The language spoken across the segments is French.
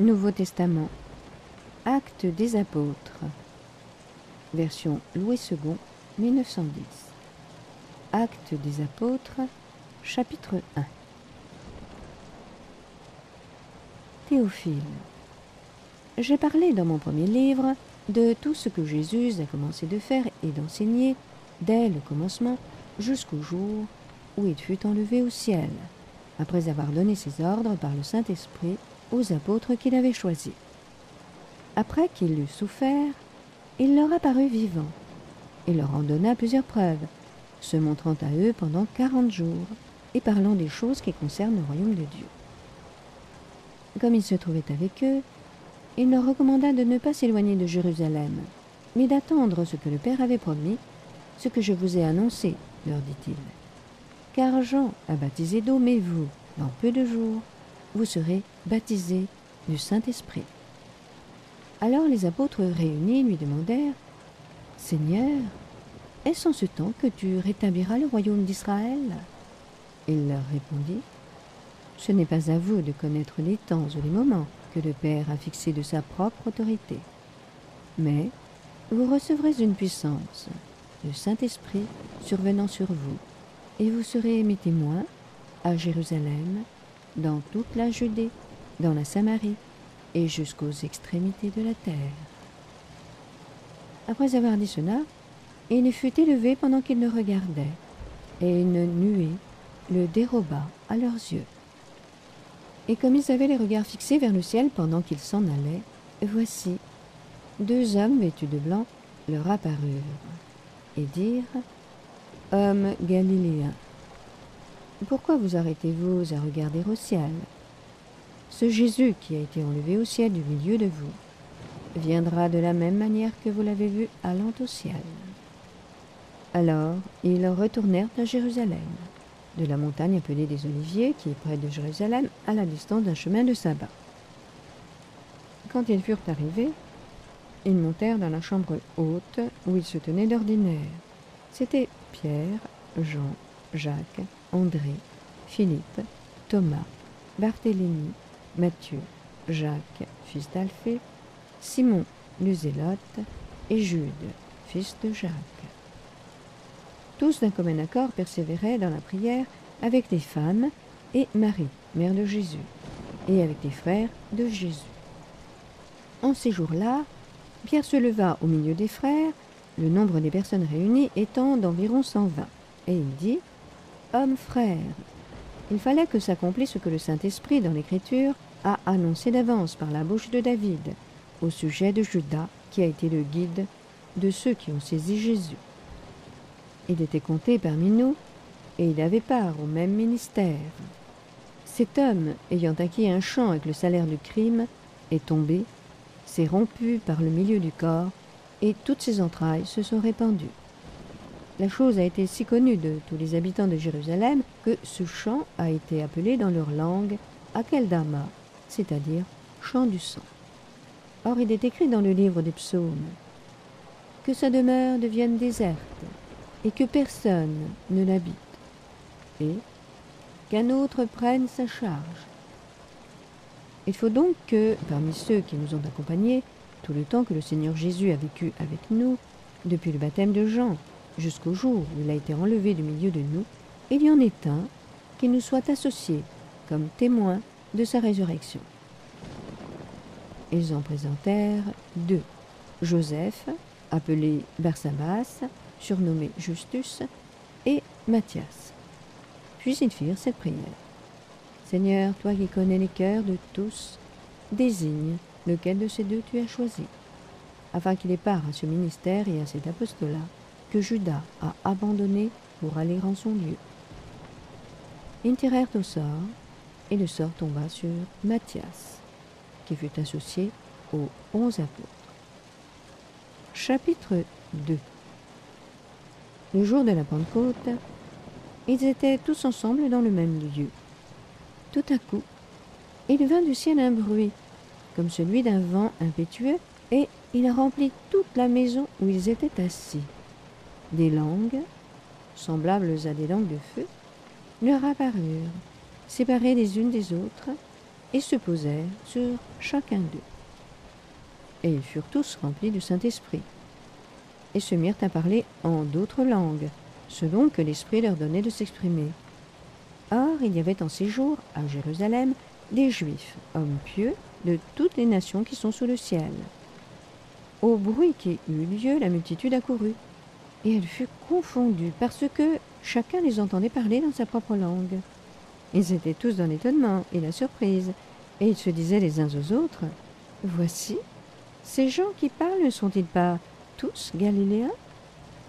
Nouveau Testament, Actes des Apôtres, version Louis II, 1910. Actes des Apôtres, chapitre 1. Théophile, j'ai parlé dans mon premier livre de tout ce que Jésus a commencé de faire et d'enseigner dès le commencement jusqu'au jour où il fut enlevé au ciel, après avoir donné ses ordres par le Saint-Esprit aux apôtres qu'il avait choisis. Après qu'il eut souffert, il leur apparut vivant et leur en donna plusieurs preuves, se montrant à eux pendant 40 jours et parlant des choses qui concernent le royaume de Dieu. Comme il se trouvait avec eux, il leur recommanda de ne pas s'éloigner de Jérusalem, mais d'attendre ce que le Père avait promis, ce que je vous ai annoncé, leur dit-il. Car Jean a baptisé d'eau, mais vous, dans peu de jours, vous serez baptisés du Saint-Esprit. Alors les apôtres réunis lui demandèrent, « Seigneur, est-ce en ce temps que tu rétabliras le royaume d'Israël ?» Il leur répondit, « Ce n'est pas à vous de connaître les temps ou les moments que le Père a fixés de sa propre autorité. Mais vous recevrez une puissance, le Saint-Esprit survenant sur vous, et vous serez mes témoins à Jérusalem, dans toute la Judée, dans la Samarie et jusqu'aux extrémités de la terre. » Après avoir dit cela, il fut élevé pendant qu'ils le regardaient, et une nuée le déroba à leurs yeux. Et comme ils avaient les regards fixés vers le ciel pendant qu'ils s'en allaient, voici, 2 hommes vêtus de blanc leur apparurent et dirent, « Hommes galiléens, pourquoi vous arrêtez-vous à regarder au ciel? Ce Jésus qui a été enlevé au ciel du milieu de vous viendra de la même manière que vous l'avez vu allant au ciel. » Alors ils retournèrent à Jérusalem, de la montagne appelée des Oliviers, qui est près de Jérusalem, à la distance d'un chemin de sabbat. Quand ils furent arrivés, ils montèrent dans la chambre haute où ils se tenaient d'ordinaire. C'étaient Pierre, Jean, Jacques, André, Philippe, Thomas, Barthélemy, Matthieu, Jacques, fils d'Alphée, Simon le Zélote et Jude, fils de Jacques. Tous d'un commun accord persévéraient dans la prière avec les femmes et Marie, mère de Jésus, et avec les frères de Jésus. En ces jours-là, Pierre se leva au milieu des frères, le nombre des personnes réunies étant d'environ 120, et il dit, « Hommes frères, il fallait que s'accomplisse ce que le Saint-Esprit dans l'Écriture a annoncé d'avance par la bouche de David, au sujet de Judas, qui a été le guide de ceux qui ont saisi Jésus. Il était compté parmi nous, et il avait part au même ministère. Cet homme, ayant acquis un champ avec le salaire du crime, est tombé, s'est rompu par le milieu du corps, et toutes ses entrailles se sont répandues. La chose a été si connue de tous les habitants de Jérusalem que ce champ a été appelé dans leur langue Akeldama, c'est-à-dire champ du sang. Or il est écrit dans le livre des psaumes que sa demeure devienne déserte, et que personne ne l'habite, et qu'un autre prenne sa charge. Il faut donc que, parmi ceux qui nous ont accompagnés, tout le temps que le Seigneur Jésus a vécu avec nous, depuis le baptême de Jean jusqu'au jour où il a été enlevé du milieu de nous, il y en ait un qui nous soit associé comme témoin de sa résurrection. Ils en présentèrent 2, Joseph, appelé Barsabas, surnommé Justus, et Matthias. Puis ils firent cette prière. « Seigneur, toi qui connais les cœurs de tous, désigne lequel de ces 2 tu as choisi, afin qu'il ait part à ce ministère et à cet apostolat que Judas a abandonné pour aller en son lieu. » Ils tirèrent au sort, et le sort tomba sur Matthias, qui fut associé aux 11 apôtres. Chapitre 2. Le jour de la Pentecôte, ils étaient tous ensemble dans le même lieu. Tout à coup, il vint du ciel un bruit, comme celui d'un vent impétueux, et il remplit toute la maison où ils étaient assis. Des langues, semblables à des langues de feu, leur apparurent, séparées les unes des autres, et se posèrent sur chacun d'eux. Et ils furent tous remplis du Saint-Esprit, et se mirent à parler en d'autres langues, selon que l'Esprit leur donnait de s'exprimer. Or, il y avait en séjour, à Jérusalem, des Juifs, hommes pieux, de toutes les nations qui sont sous le ciel. Au bruit qui eut lieu, la multitude accourut, et elle fut confondue, parce que chacun les entendait parler dans sa propre langue. Ils étaient tous dans l'étonnement et la surprise, et ils se disaient les uns aux autres, « Voici, ces gens qui parlent ne sont-ils pas tous Galiléens?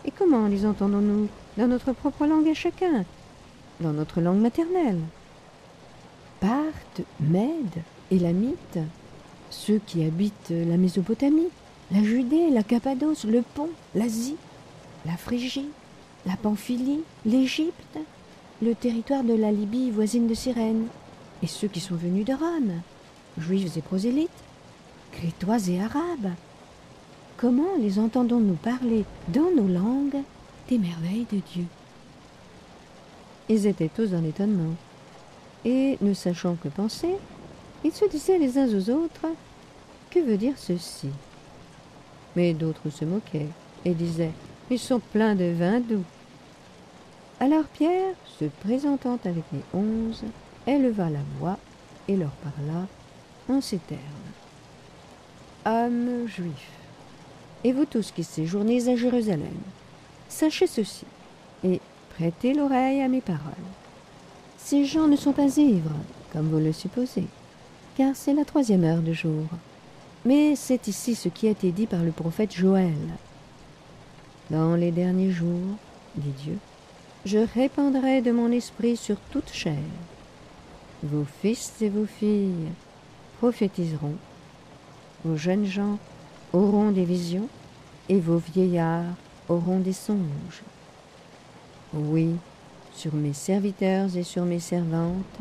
Et comment les entendons-nous dans notre propre langue à chacun, dans notre langue maternelle? Parthes, Mèdes, Élamites, ceux qui habitent la Mésopotamie, la Judée, la Cappadoce, le Pont, l'Asie, la Phrygie, la Pamphylie, l'Égypte, le territoire de la Libye voisine de Cyrène, et ceux qui sont venus de Rome, juifs et prosélytes, crétois et arabes. Comment les entendons-nous parler dans nos langues des merveilles de Dieu? » Ils étaient tous dans l'étonnement, et, ne sachant que penser, ils se disaient les uns aux autres, « Que veut dire ceci ?» Mais d'autres se moquaient et disaient, « Ils sont pleins de vin doux. » Alors Pierre, se présentant avec les 11, éleva la voix et leur parla en ces termes. « Hommes juifs, et vous tous qui séjournez à Jérusalem, sachez ceci, et prêtez l'oreille à mes paroles. Ces gens ne sont pas ivres, comme vous le supposez, car c'est la 3e heure du jour. Mais c'est ici ce qui a été dit par le prophète Joël. Dans les derniers jours, dit Dieu, je répandrai de mon esprit sur toute chair. Vos fils et vos filles prophétiseront, vos jeunes gens auront des visions, et vos vieillards auront des songes. Oui, sur mes serviteurs et sur mes servantes,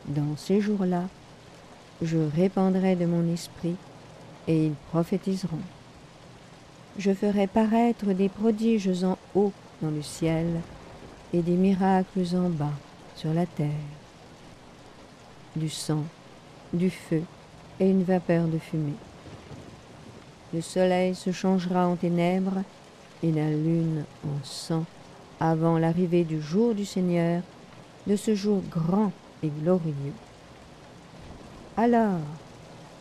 dans ces jours-là, je répandrai de mon esprit, et ils prophétiseront. Je ferai paraître des prodiges en haut dans le ciel, et des miracles en bas sur la terre. Du sang, du feu et une vapeur de fumée. Le soleil se changera en ténèbres et la lune en sang avant l'arrivée du jour du Seigneur, de ce jour grand et glorieux. Alors,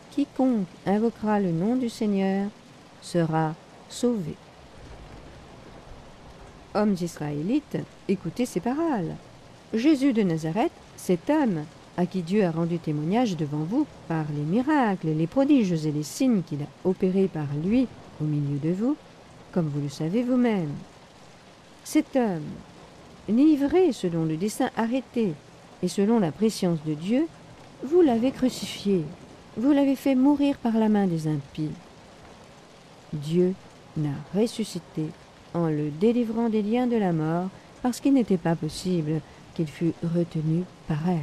quiconque invoquera le nom du Seigneur sera sauvé. Hommes israélites, écoutez ces paroles. Jésus de Nazareth, cet homme à qui Dieu a rendu témoignage devant vous par les miracles, les prodiges et les signes qu'il a opérés par lui au milieu de vous, comme vous le savez vous-même. Cet homme, livré selon le dessein arrêté et selon la prescience de Dieu, vous l'avez crucifié, vous l'avez fait mourir par la main des impies. Dieu l'a ressuscité en le délivrant des liens de la mort, parce qu'il n'était pas possible qu'il fût retenu par elle.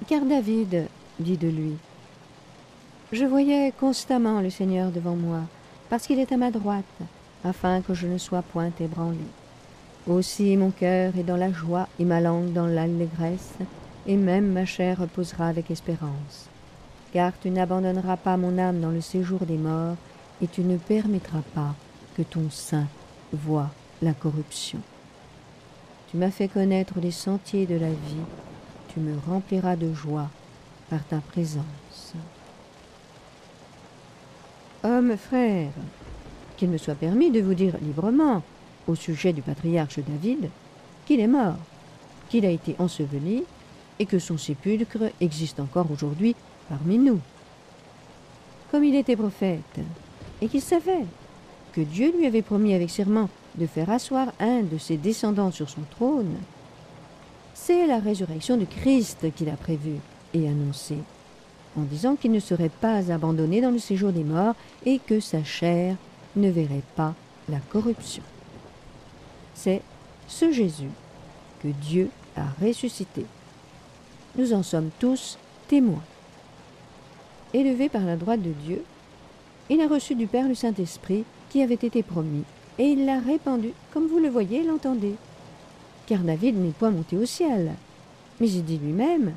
Car David dit de lui, « Je voyais constamment le Seigneur devant moi, parce qu'il est à ma droite, afin que je ne sois point ébranlé. Aussi mon cœur est dans la joie et ma langue dans l'allégresse, et même ma chair reposera avec espérance. Car tu n'abandonneras pas mon âme dans le séjour des morts, et tu ne permettras pas que ton sein voie la corruption. Tu m'as fait connaître les sentiers de la vie, tu me rempliras de joie par ta présence. » Hommes, frères, qu'il me soit permis de vous dire librement, au sujet du patriarche David, qu'il est mort, qu'il a été enseveli, et que son sépulcre existe encore aujourd'hui parmi nous. Comme il était prophète, et qu'il savait que Dieu lui avait promis avec serment de faire asseoir un de ses descendants sur son trône, c'est la résurrection de Christ qu'il a prévue et annoncée, en disant qu'il ne serait pas abandonné dans le séjour des morts et que sa chair ne verrait pas la corruption. C'est ce Jésus que Dieu a ressuscité. Nous en sommes tous témoins. Élevé par la droite de Dieu, il a reçu du Père le Saint-Esprit qui avait été promis, et il l'a répandu, comme vous le voyez et l'entendez. Car David n'est point monté au ciel, mais il dit lui-même,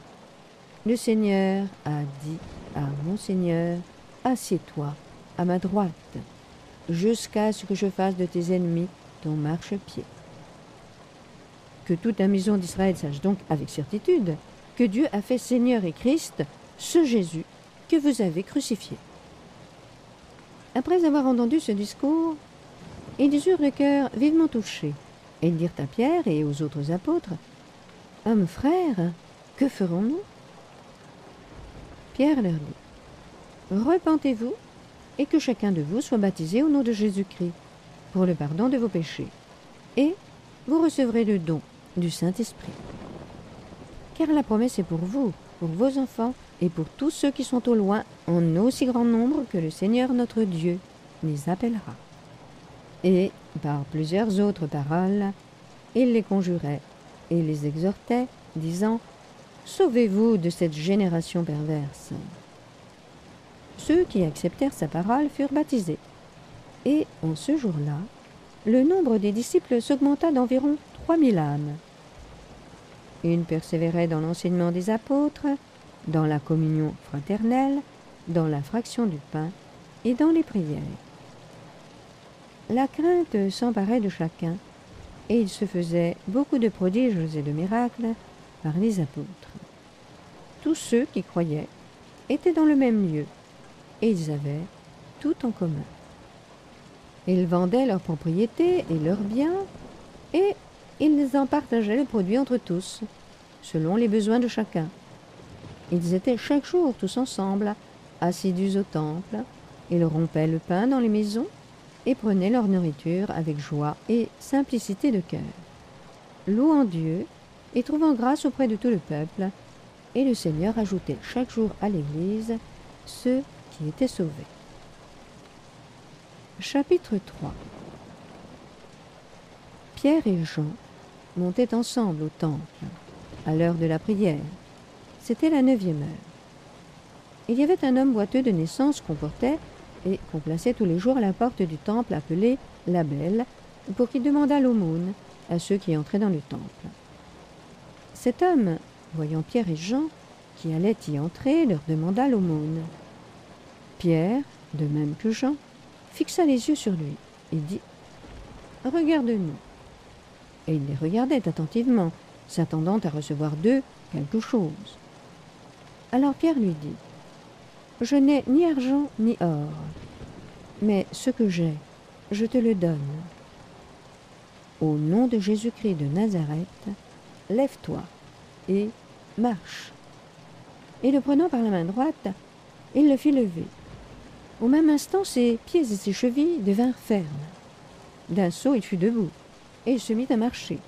Le Seigneur a dit à mon Seigneur, assieds-toi à ma droite, jusqu'à ce que je fasse de tes ennemis ton marchepied. Que toute la maison d'Israël sache donc avec certitude que Dieu a fait Seigneur et Christ ce Jésus que vous avez crucifié. Après avoir entendu ce discours, ils eurent le cœur vivement touché, et ils dirent à Pierre et aux autres apôtres, « Hommes frères, que ferons-nous » Pierre leur dit, « Repentez-vous, et que chacun de vous soit baptisé au nom de Jésus-Christ, pour le pardon de vos péchés, et vous recevrez le don du Saint-Esprit. Car la promesse est pour vous, pour vos enfants, et pour tous ceux qui sont au loin, en aussi grand nombre que le Seigneur notre Dieu les appellera. » Et, par plusieurs autres paroles, il les conjurait et les exhortait, disant, « Sauvez-vous de cette génération perverse. » Ceux qui acceptèrent sa parole furent baptisés. Et, en ce jour-là, le nombre des disciples s'augmenta d'environ 3000 âmes. Ils persévéraient dans l'enseignement des apôtres, dans la communion fraternelle, dans la fraction du pain et dans les prières. La crainte s'emparait de chacun, et il se faisait beaucoup de prodiges et de miracles par les apôtres. Tous ceux qui croyaient étaient dans le même lieu, et ils avaient tout en commun. Ils vendaient leurs propriétés et leurs biens, et ils en partageaient le produit entre tous, selon les besoins de chacun. Ils étaient chaque jour tous ensemble, assidus au temple. Ils rompaient le pain dans les maisons et prenaient leur nourriture avec joie et simplicité de cœur, louant Dieu et trouvant grâce auprès de tout le peuple. Et le Seigneur ajoutait chaque jour à l'Église ceux qui étaient sauvés. Chapitre 3. Pierre et Jean montaient ensemble au temple, à l'heure de la prière. C'était la 9e heure. Il y avait un homme boiteux de naissance qu'on portait et qu'on plaçait tous les jours à la porte du temple appelé la Belle, pour qu'il demandât l'aumône à ceux qui entraient dans le temple. Cet homme, voyant Pierre et Jean, qui allaient y entrer, leur demanda l'aumône. Pierre, de même que Jean, fixa les yeux sur lui et dit « Regarde-nous ». Et il les regardait attentivement, s'attendant à recevoir d'eux quelque chose. Alors Pierre lui dit « Je n'ai ni argent ni or, mais ce que j'ai, je te le donne. Au nom de Jésus-Christ de Nazareth, lève-toi et marche. » Et le prenant par la main droite, il le fit lever. Au même instant, ses pieds et ses chevilles devinrent fermes. D'un saut, il fut debout, et il se mit à marcher.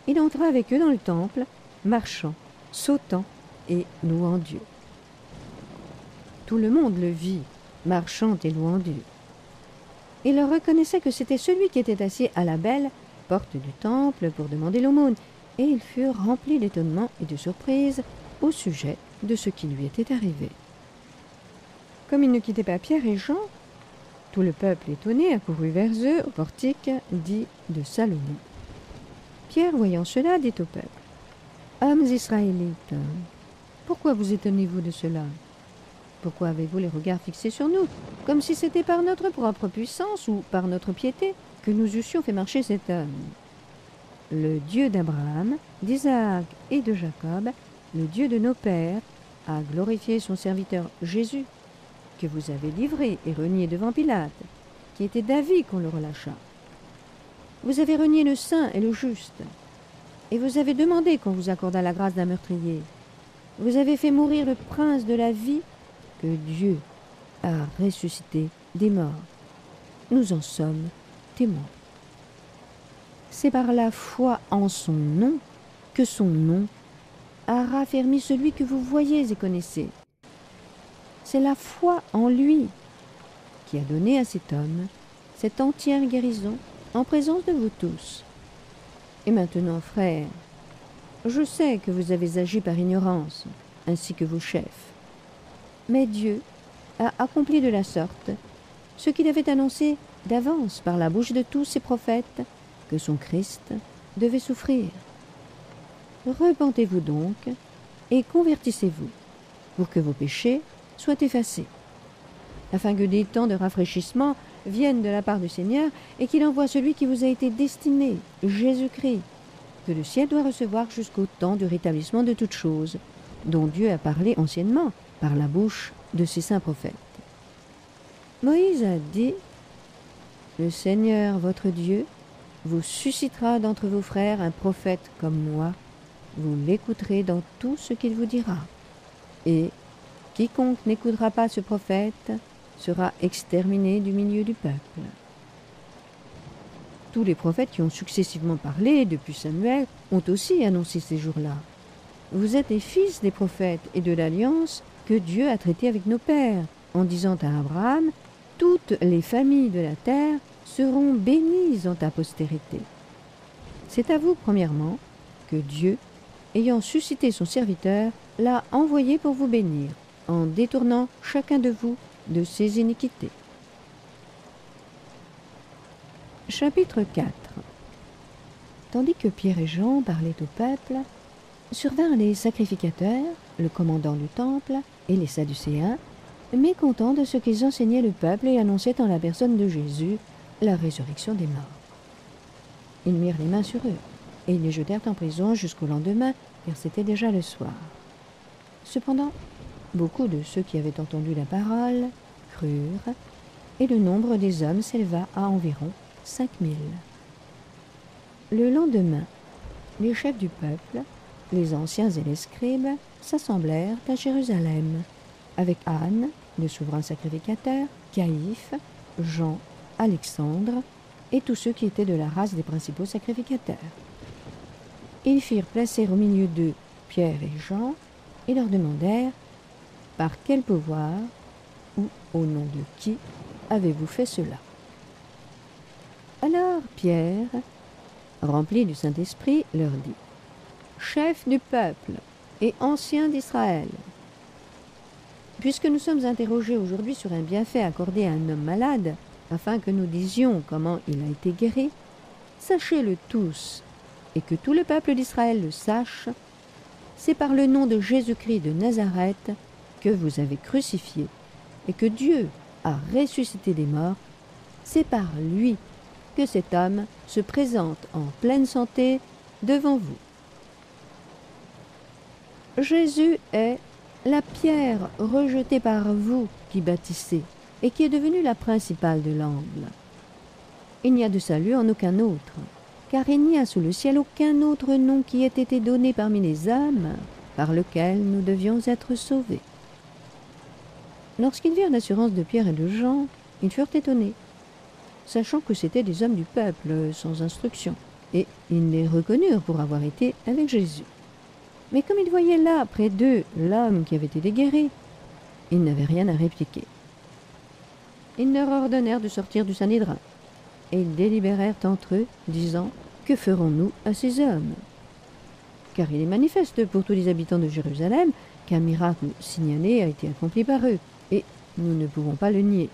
Il entra avec eux dans le temple, marchant, sautant et louant Dieu. Tout le monde le vit, marchant et louant Dieu. Il leur reconnaissait que c'était celui qui était assis à la Belle, porte du temple, pour demander l'aumône, et ils furent remplis d'étonnement et de surprise au sujet de ce qui lui était arrivé. Comme ils ne quittaient pas Pierre et Jean, tout le peuple étonné accourut vers eux au portique dit de Salomon. Pierre, voyant cela, dit au peuple, « Hommes israélites, pourquoi vous étonnez-vous de cela? Pourquoi avez-vous les regards fixés sur nous, comme si c'était par notre propre puissance ou par notre piété que nous eussions fait marcher cet homme? Le Dieu d'Abraham, d'Isaac et de Jacob, le Dieu de nos pères, a glorifié son serviteur Jésus, que vous avez livré et renié devant Pilate, qui était d'avis qu'on le relâchât. Vous avez renié le saint et le juste, et vous avez demandé qu'on vous accordât la grâce d'un meurtrier. Vous avez fait mourir le prince de la vie que Dieu a ressuscité des morts. Nous en sommes témoins. C'est par la foi en son nom que son nom a raffermi celui que vous voyez et connaissez. C'est la foi en lui qui a donné à cet homme cette entière guérison en présence de vous tous. Et maintenant, frères, je sais que vous avez agi par ignorance, ainsi que vos chefs. Mais Dieu a accompli de la sorte ce qu'il avait annoncé d'avance par la bouche de tous ses prophètes, que son Christ devait souffrir. Repentez-vous donc et convertissez-vous, pour que vos péchés soient effacés, afin que des temps de rafraîchissement viennent de la part du Seigneur et qu'il envoie celui qui vous a été destiné, Jésus-Christ, que le ciel doit recevoir jusqu'au temps du rétablissement de toutes choses, dont Dieu a parlé anciennement par la bouche de ses saints prophètes. Moïse a dit « Le Seigneur, votre Dieu, vous suscitera d'entre vos frères un prophète comme moi. Vous l'écouterez dans tout ce qu'il vous dira. Et quiconque n'écoutera pas ce prophète sera exterminé du milieu du peuple. » Tous les prophètes qui ont successivement parlé depuis Samuel ont aussi annoncé ces jours-là. Vous êtes les fils des prophètes et de l'alliance que Dieu a traitée avec nos pères, en disant à Abraham « Toutes les familles de la terre seront bénies en ta postérité. » C'est à vous, premièrement, que Dieu, ayant suscité son serviteur, l'a envoyé pour vous bénir, en détournant chacun de vous de ses iniquités. Chapitre 4. Tandis que Pierre et Jean parlaient au peuple, survinrent les sacrificateurs, le commandant du temple et les Sadducéens, mécontents de ce qu'ils enseignaient le peuple et annonçaient en la personne de Jésus la résurrection des morts. Ils mirent les mains sur eux et ils les jetèrent en prison jusqu'au lendemain, car c'était déjà le soir. Cependant, beaucoup de ceux qui avaient entendu la parole crurent, et le nombre des hommes s'éleva à environ 5000. Le lendemain, les chefs du peuple, les anciens et les scribes, s'assemblèrent à Jérusalem, avec Anne, le souverain sacrificateur, Caïphe, Jean, Alexandre, et tous ceux qui étaient de la race des principaux sacrificateurs. Ils firent placer au milieu d'eux Pierre et Jean, et leur demandèrent « Par quel pouvoir ou au nom de qui avez-vous fait cela ?» Alors Pierre, rempli du Saint-Esprit, leur dit « Chefs du peuple et anciens d'Israël, puisque nous sommes interrogés aujourd'hui sur un bienfait accordé à un homme malade, afin que nous disions comment il a été guéri, sachez-le tous, et que tout le peuple d'Israël le sache, c'est par le nom de Jésus-Christ de Nazareth que vous avez crucifié, et que Dieu a ressuscité des morts, c'est par lui que cet homme se présente en pleine santé devant vous. Jésus est la pierre rejetée par vous qui bâtissez, et qui est devenue la principale de l'angle. Il n'y a de salut en aucun autre, car il n'y a sous le ciel aucun autre nom qui ait été donné parmi les hommes par lequel nous devions être sauvés. Lorsqu'ils virent l'assurance de Pierre et de Jean, ils furent étonnés, sachant que c'étaient des hommes du peuple sans instruction, et ils les reconnurent pour avoir été avec Jésus. Mais comme ils voyaient là, près d'eux, l'homme qui avait été guéri, ils n'avaient rien à répliquer. Ils leur ordonnèrent de sortir du Sanhédrin, et ils délibérèrent entre eux, disant « Que ferons-nous à ces hommes ?» Car il est manifeste pour tous les habitants de Jérusalem qu'un miracle signalé a été accompli par eux, et nous ne pouvons pas le nier.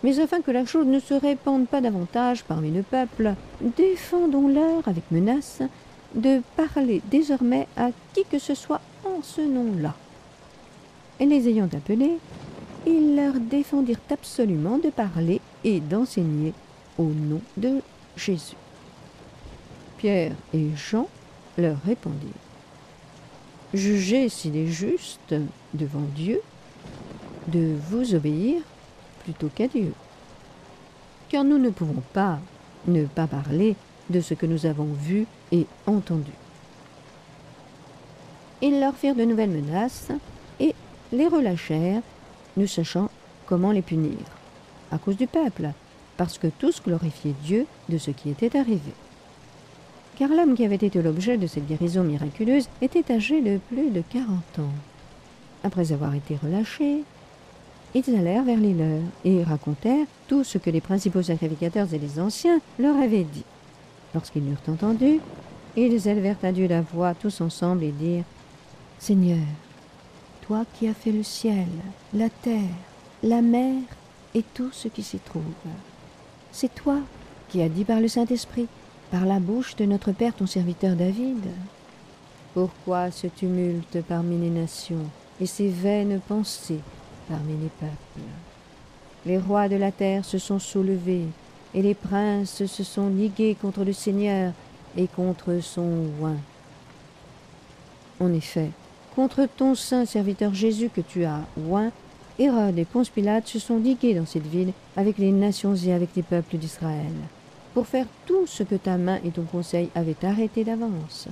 Mais afin que la chose ne se répande pas davantage parmi le peuple, défendons-leur avec menace de parler désormais à qui que ce soit en ce nom-là. Et les ayant appelés, ils leur défendirent absolument de parler et d'enseigner au nom de Jésus. Pierre et Jean leur répondirent « Jugez s'il est juste, devant Dieu, de vous obéir plutôt qu'à Dieu. Car nous ne pouvons pas ne pas parler de ce que nous avons vu et entendu. » Ils leur firent de nouvelles menaces et les relâchèrent, ne sachant comment les punir, à cause du peuple, parce que tous glorifiaient Dieu de ce qui était arrivé. Car l'homme qui avait été l'objet de cette guérison miraculeuse était âgé de plus de 40 ans. Après avoir été relâchés, ils allèrent vers les leurs et racontèrent tout ce que les principaux sacrificateurs et les anciens leur avaient dit. Lorsqu'ils l'eurent entendu, ils élevèrent à Dieu la voix tous ensemble et dirent « Seigneur, toi qui as fait le ciel, la terre, la mer et tout ce qui s'y trouve, c'est toi qui as dit par le Saint-Esprit, par la bouche de notre Père ton serviteur David. Pourquoi ce tumulte parmi les nations et ces vaines pensées parmi les peuples? Les rois de la terre se sont soulevés, et les princes se sont ligués contre le Seigneur et contre son oint. En effet, contre ton saint serviteur Jésus que tu as oint, Hérode et Ponce Pilate se sont ligués dans cette ville avec les nations et avec les peuples d'Israël, pour faire tout ce que ta main et ton conseil avaient arrêté d'avance.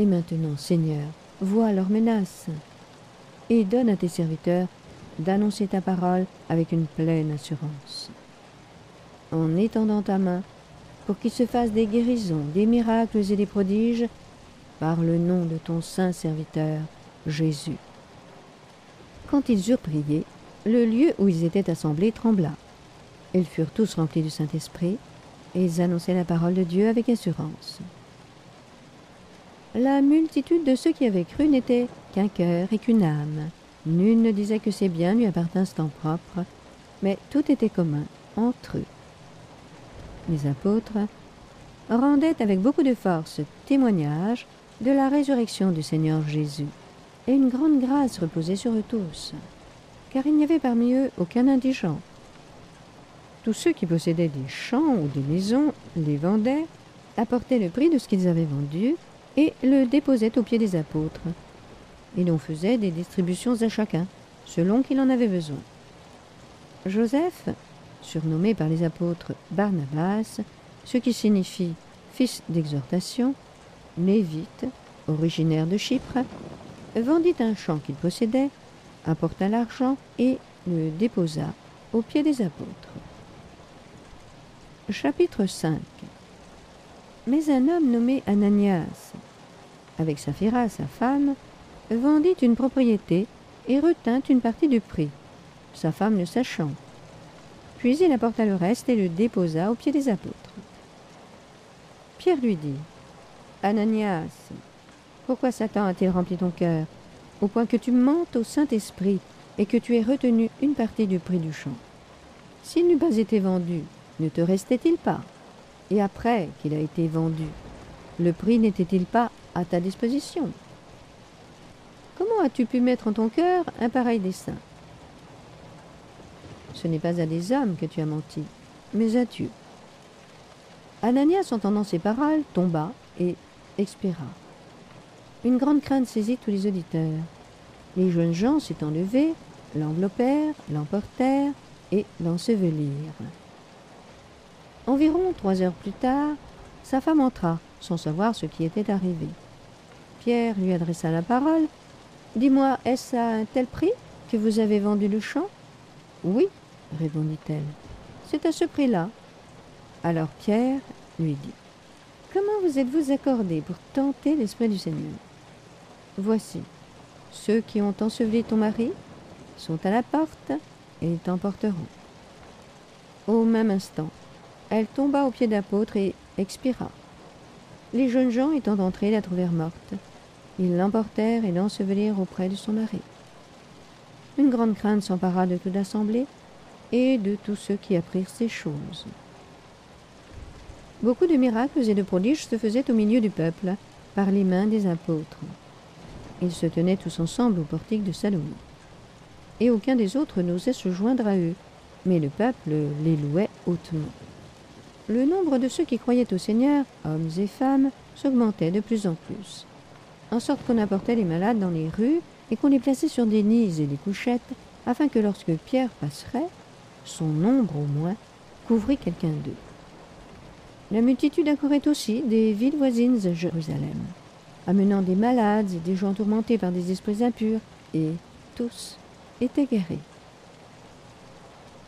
Et maintenant, Seigneur, vois leurs menaces, et donne à tes serviteurs d'annoncer ta parole avec une pleine assurance. En étendant ta main, pour qu'il se fasse des guérisons, des miracles et des prodiges, par le nom de ton saint serviteur, Jésus. Quand ils eurent prié, le lieu où ils étaient assemblés trembla. Ils furent tous remplis du Saint-Esprit, et ils annonçaient la parole de Dieu avec assurance. La multitude de ceux qui avaient cru n'était qu'un cœur et qu'une âme. Nul ne disait que ses biens lui appartinssent en propre, mais tout était commun entre eux. Les apôtres rendaient avec beaucoup de force témoignage de la résurrection du Seigneur Jésus, et une grande grâce reposait sur eux tous, car il n'y avait parmi eux aucun indigent. Tous ceux qui possédaient des champs ou des maisons les vendaient, apportaient le prix de ce qu'ils avaient vendu et le déposaient aux pieds des apôtres. Et l'on faisait des distributions à chacun, selon qu'il en avait besoin. Joseph, surnommé par les apôtres Barnabas, ce qui signifie « fils d'exhortation », lévite, originaire de Chypre, vendit un champ qu'il possédait, apporta l'argent et le déposa aux pieds des apôtres. Chapitre 5. Mais un homme nommé Ananias, avec Saphira, sa femme, vendit une propriété et retint une partie du prix, sa femme le sachant. Puis il apporta le reste et le déposa aux pieds des apôtres. Pierre lui dit, « Ananias, pourquoi Satan a-t-il rempli ton cœur, au point que tu mentes au Saint-Esprit et que tu aies retenu une partie du prix du champ? S'il n'eût pas été vendu, ne te restait-il pas? Et après qu'il a été vendu, le prix n'était-il pas à ta disposition? Comment as-tu pu mettre en ton cœur un pareil dessein? Ce n'est pas à des hommes que tu as menti, mais à Dieu. » Ananias, entendant ces paroles, tomba et expira. Une grande crainte saisit tous les auditeurs. Les jeunes gens s'étant levés, l'enveloppèrent, l'emportèrent et l'ensevelirent. Environ 3 heures plus tard, sa femme entra, sans savoir ce qui était arrivé. Pierre lui adressa la parole. « Dis-moi, est-ce à un tel prix que vous avez vendu le champ ?»« Oui, répondit-elle. C'est à ce prix-là. » Alors Pierre lui dit, « Comment vous êtes-vous accordés pour tenter l'Esprit du Seigneur? Voici, ceux qui ont enseveli ton mari sont à la porte et ils t'emporteront. » Au même instant, elle tomba aux pieds d'apôtre et expira. Les jeunes gens étant entrés la trouvèrent morte. Ils l'emportèrent et l'ensevelirent auprès de son mari. Une grande crainte s'empara de toute l'assemblée et de tous ceux qui apprirent ces choses. Beaucoup de miracles et de prodiges se faisaient au milieu du peuple par les mains des apôtres. Ils se tenaient tous ensemble au portique de Salomon. Et aucun des autres n'osait se joindre à eux, mais le peuple les louait hautement. Le nombre de ceux qui croyaient au Seigneur, hommes et femmes, s'augmentait de plus en plus, en sorte qu'on apportait les malades dans les rues et qu'on les plaçait sur des nids et des couchettes, afin que lorsque Pierre passerait, son ombre au moins couvrit quelqu'un d'eux. La multitude accourait aussi des villes voisines de Jérusalem, amenant des malades et des gens tourmentés par des esprits impurs, et tous étaient guéris.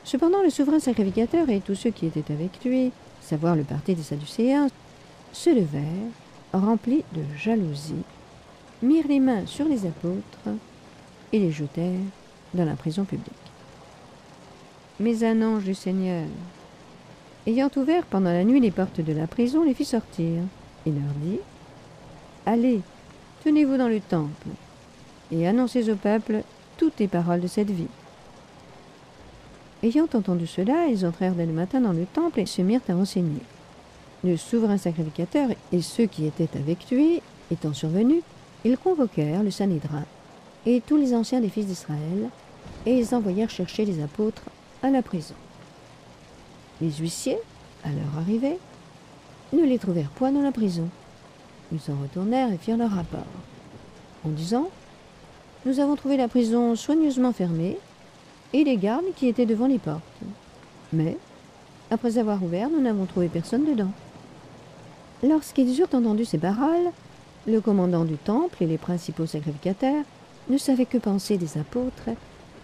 Cependant, le souverain sacrificateur et tous ceux qui étaient avec lui, savoir le parti des Sadducéens, se levèrent, remplis de jalousie, mirent les mains sur les apôtres et les jetèrent dans la prison publique. Mais un ange du Seigneur, ayant ouvert pendant la nuit les portes de la prison, les fit sortir et leur dit « Allez, tenez-vous dans le temple et annoncez au peuple toutes les paroles de cette vie. » Ayant entendu cela, ils entrèrent dès le matin dans le temple et se mirent à enseigner. Le souverain sacrificateur et ceux qui étaient avec lui, étant survenus, Ils convoquèrent le Sanhédrin et tous les anciens des fils d'Israël, et ils envoyèrent chercher les apôtres à la prison. Les huissiers, à leur arrivée, ne les trouvèrent point dans la prison. Ils s'en retournèrent et firent leur rapport, en disant « Nous avons trouvé la prison soigneusement fermée et les gardes qui étaient devant les portes. Mais, après avoir ouvert, nous n'avons trouvé personne dedans. » Lorsqu'ils eurent entendu ces paroles, le commandant du temple et les principaux sacrificateurs ne savaient que penser des apôtres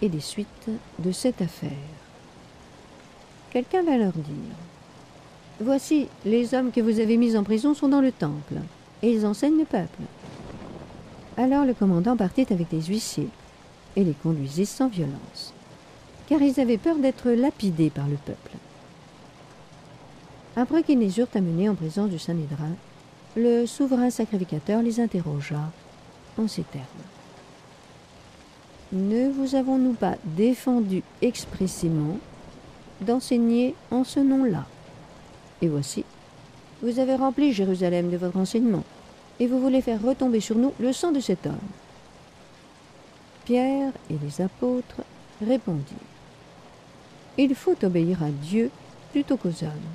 et des suites de cette affaire. Quelqu'un vint leur dire « Voici, les hommes que vous avez mis en prison sont dans le temple, et ils enseignent le peuple. » Alors le commandant partit avec les huissiers et les conduisit sans violence, car ils avaient peur d'être lapidés par le peuple. Après qu'ils les eurent amenés en présence du Sanhédrin, le souverain sacrificateur les interrogea en ces termes. « Ne vous avons-nous pas défendu expressément d'enseigner en ce nom-là? Et voici, vous avez rempli Jérusalem de votre enseignement, et vous voulez faire retomber sur nous le sang de cet homme. » Pierre et les apôtres répondirent « Il faut obéir à Dieu plutôt qu'aux hommes.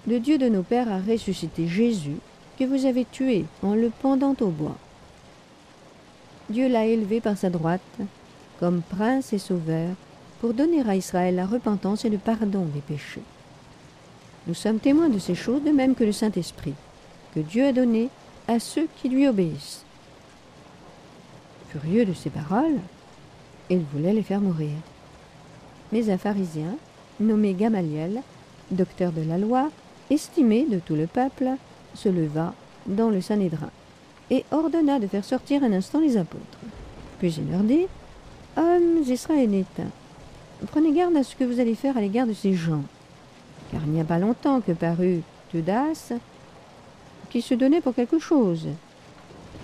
Le Dieu de nos pères a ressuscité Jésus, que vous avez tué en le pendant au bois. Dieu l'a élevé par sa droite, comme prince et sauveur, pour donner à Israël la repentance et le pardon des péchés. Nous sommes témoins de ces choses, de même que le Saint-Esprit, que Dieu a donné à ceux qui lui obéissent. » Furieux de ces paroles, il voulait les faire mourir. Mais un pharisien, nommé Gamaliel, docteur de la loi, estimé de tout le peuple, se leva dans le Sanhédrin et ordonna de faire sortir un instant les apôtres. Puis il leur dit « Hommes israélites, prenez garde à ce que vous allez faire à l'égard de ces gens, car il n'y a pas longtemps que parut Teudas, qui se donnait pour quelque chose,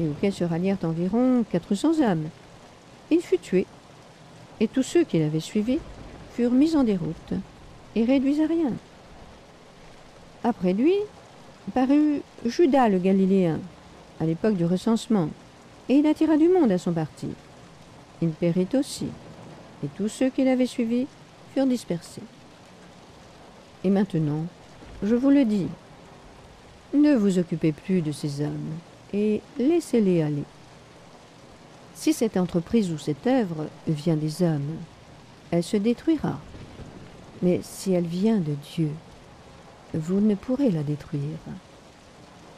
et auquel se rallièrent environ 400 hommes. Il fut tué, et tous ceux qui l'avaient suivi furent mis en déroute et réduits à rien. Après lui parut Judas le Galiléen, à l'époque du recensement, et il attira du monde à son parti. Il périt aussi, et tous ceux qui l'avaient suivi furent dispersés. Et maintenant, je vous le dis, ne vous occupez plus de ces hommes, et laissez-les aller. Si cette entreprise ou cette œuvre vient des hommes, elle se détruira. Mais si elle vient de Dieu, vous ne pourrez la détruire.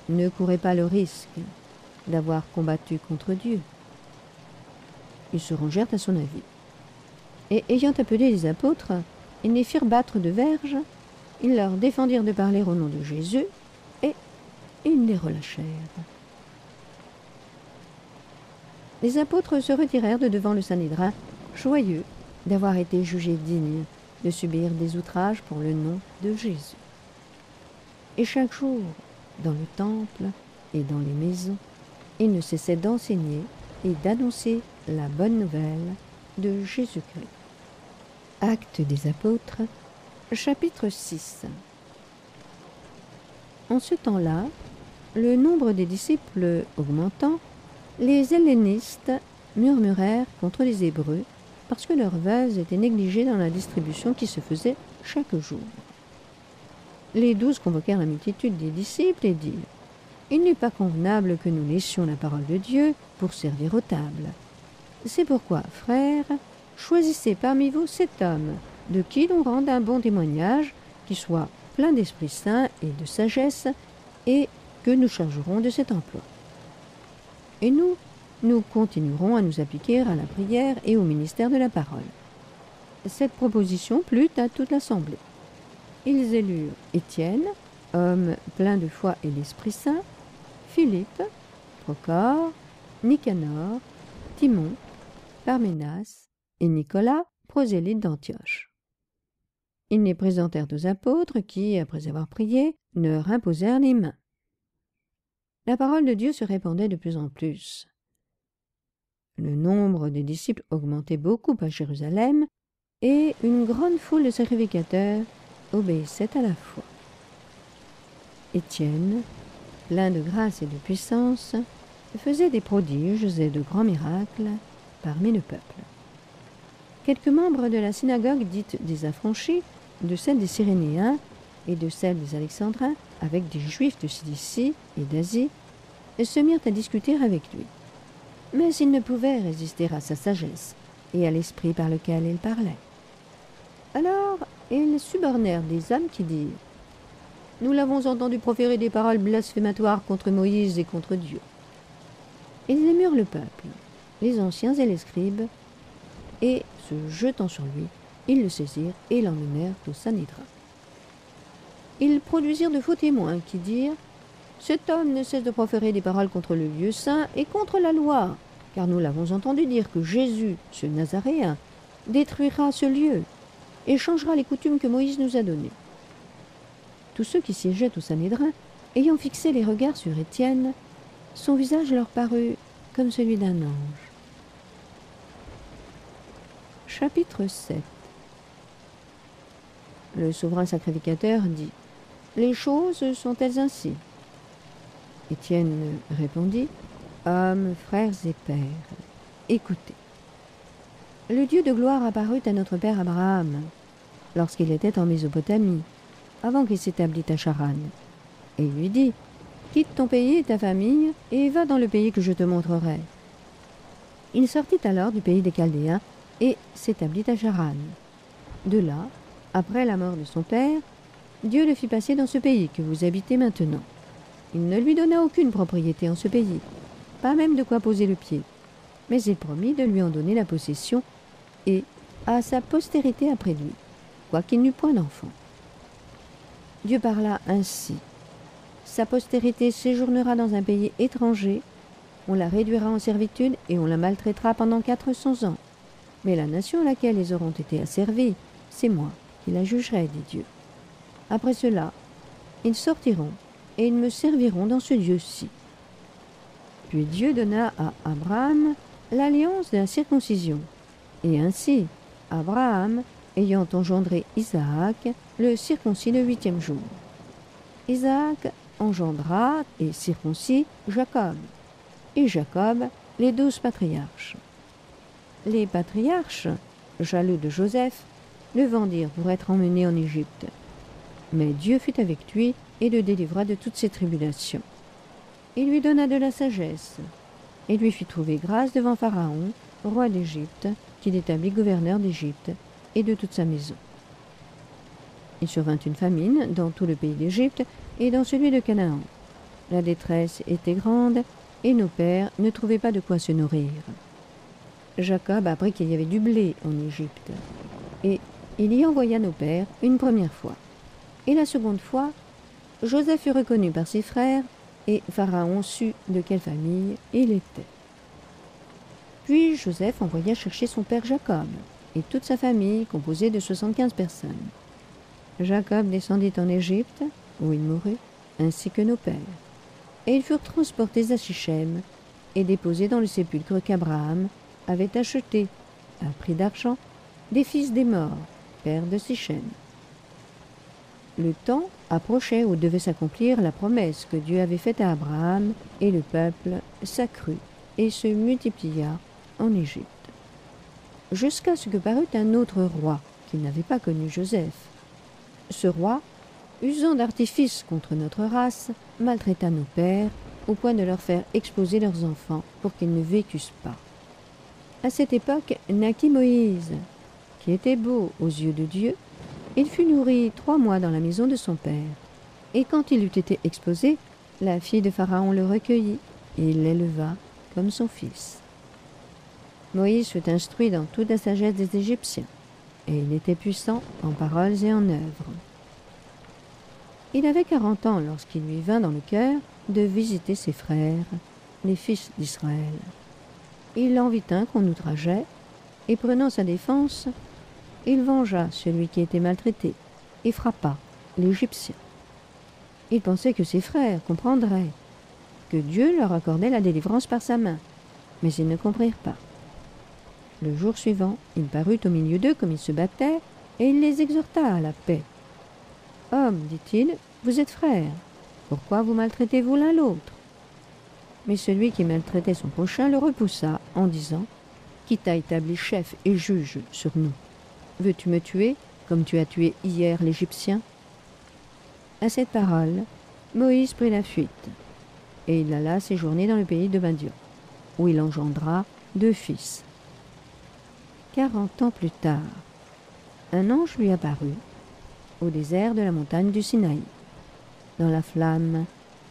Ne courez pas le risque d'avoir combattu contre Dieu. » Ils se rangèrent à son avis. Et ayant appelé les apôtres, ils les firent battre de verges, ils leur défendirent de parler au nom de Jésus, et ils les relâchèrent. Les apôtres se retirèrent de devant le Sanhédrin, joyeux d'avoir été jugés dignes de subir des outrages pour le nom de Jésus. Et chaque jour, dans le temple et dans les maisons, ils ne cessaient d'enseigner et d'annoncer la bonne nouvelle de Jésus-Christ. Actes des apôtres, chapitre 6. En ce temps-là, le nombre des disciples augmentant, les hellénistes murmurèrent contre les Hébreux parce que leurs veuves étaient négligées dans la distribution qui se faisait chaque jour. Les 12 convoquèrent la multitude des disciples et dirent « Il n'est pas convenable que nous laissions la parole de Dieu pour servir aux tables. C'est pourquoi, frères, choisissez parmi vous 7 hommes de qui l'on rende un bon témoignage, qui soit plein d'Esprit Saint et de sagesse, et que nous chargerons de cet emploi. Et nous continuerons à nous appliquer à la prière et au ministère de la parole. » Cette proposition plut à toute l'assemblée. Ils élurent Étienne, homme plein de foi et d'Esprit Saint, Philippe, Procore, Nicanor, Timon, Parménas et Nicolas, prosélyte d'Antioche. Ils les présentèrent aux apôtres qui, après avoir prié, leur imposèrent les mains. La parole de Dieu se répandait de plus en plus. Le nombre des disciples augmentait beaucoup à Jérusalem, et une grande foule de sacrificateurs obéissait à la foi. Étienne, plein de grâce et de puissance, faisait des prodiges et de grands miracles parmi le peuple. Quelques membres de la synagogue dite des Affranchis, de celle des Cyrénéens et de celle des Alexandrins, avec des Juifs de Cilicie et d'Asie, se mirent à discuter avec lui. Mais ils ne pouvaient résister à sa sagesse et à l'esprit par lequel il parlait. Alors ils subornèrent des hommes qui dirent « Nous l'avons entendu proférer des paroles blasphématoires contre Moïse et contre Dieu. » Ils émurent le peuple, les anciens et les scribes, et, se jetant sur lui, ils le saisirent et l'emmenèrent au Sanhédrin. Ils produisirent de faux témoins qui dirent « Cet homme ne cesse de proférer des paroles contre le lieu saint et contre la loi, car nous l'avons entendu dire que Jésus, ce Nazaréen, détruira ce lieu et changera les coutumes que Moïse nous a données. » Tous ceux qui siégeaient au Sanhédrin, ayant fixé les regards sur Étienne, son visage leur parut comme celui d'un ange. Chapitre 7. Le souverain sacrificateur dit « Les choses sont-elles ainsi ?» Étienne répondit « Hommes, frères et pères, écoutez. Le Dieu de gloire apparut à notre père Abraham lorsqu'il était en Mésopotamie, avant qu'il s'établît à Charan, et il lui dit « Quitte ton pays et ta famille, et va dans le pays que je te montrerai. » Il sortit alors du pays des Chaldéens et s'établit à Charan. De là, après la mort de son père, Dieu le fit passer dans ce pays que vous habitez maintenant. Il ne lui donna aucune propriété en ce pays, pas même de quoi poser le pied, mais il promit de lui en donner la possession et à sa postérité après lui, quoiqu'il n'eût point d'enfant. Dieu parla ainsi. Sa postérité séjournera dans un pays étranger, on la réduira en servitude et on la maltraitera pendant 400 ans. Mais la nation à laquelle ils auront été asservis, c'est moi qui la jugerai, dit Dieu. Après cela, ils sortiront et ils me serviront dans ce Dieu-ci. Puis Dieu donna à Abraham l'alliance de la circoncision. Et ainsi, Abraham, ayant engendré Isaac, le circoncis le 8e jour. Isaac engendra et circoncis Jacob, et Jacob les 12 patriarches. Les patriarches, jaloux de Joseph, le vendirent pour être emmené en Égypte. Mais Dieu fut avec lui et le délivra de toutes ses tribulations. Il lui donna de la sagesse, et lui fit trouver grâce devant Pharaon, roi d'Égypte, qu'il établit gouverneur d'Égypte et de toute sa maison. Il survint une famine dans tout le pays d'Égypte et dans celui de Canaan. La détresse était grande, et nos pères ne trouvaient pas de quoi se nourrir. Jacob apprit qu'il y avait du blé en Égypte, et il y envoya nos pères une première fois. Et la seconde fois, Joseph fut reconnu par ses frères, et Pharaon sut de quelle famille il était. Puis Joseph envoya chercher son père Jacob, et toute sa famille, composée de 75 personnes. Jacob descendit en Égypte, où il mourut, ainsi que nos pères. Et ils furent transportés à Sichem, et déposés dans le sépulcre qu'Abraham avait acheté, à prix d'argent, des fils des morts, pères de Sichem. Le temps approchait où devait s'accomplir la promesse que Dieu avait faite à Abraham, et le peuple s'accrut et se multiplia en Égypte. Jusqu'à ce que parut un autre roi, qui n'avait pas connu Joseph. Ce roi, usant d'artifices contre notre race, maltraita nos pères, au point de leur faire exposer leurs enfants pour qu'ils ne vécussent pas. À cette époque naquit Moïse, qui était beau aux yeux de Dieu. Il fut nourri 3 mois dans la maison de son père. Et quand il eut été exposé, la fille de Pharaon le recueillit, et il l'éleva comme son fils. Moïse fut instruit dans toute la sagesse des Égyptiens, et il était puissant en paroles et en œuvres. Il avait 40 ans lorsqu'il lui vint dans le cœur de visiter ses frères, les fils d'Israël. Il en vit un qu'on outrageait, et prenant sa défense, il vengea celui qui était maltraité, et frappa l'Égyptien. Il pensait que ses frères comprendraient, que Dieu leur accordait la délivrance par sa main, mais ils ne comprirent pas. Le jour suivant, il parut au milieu d'eux comme ils se battaient, et il les exhorta à la paix. « Hommes, dit-il, vous êtes frères, pourquoi vous maltraitez-vous l'un l'autre » Mais celui qui maltraitait son prochain le repoussa en disant « Qui t'a établi chef et juge sur nous? Veux-tu me tuer comme tu as tué hier l'Égyptien ?» À cette parole, Moïse prit la fuite, et il alla séjourner dans le pays de Madian, où il engendra 2 fils. 40 ans plus tard, un ange lui apparut au désert de la montagne du Sinaï, dans la flamme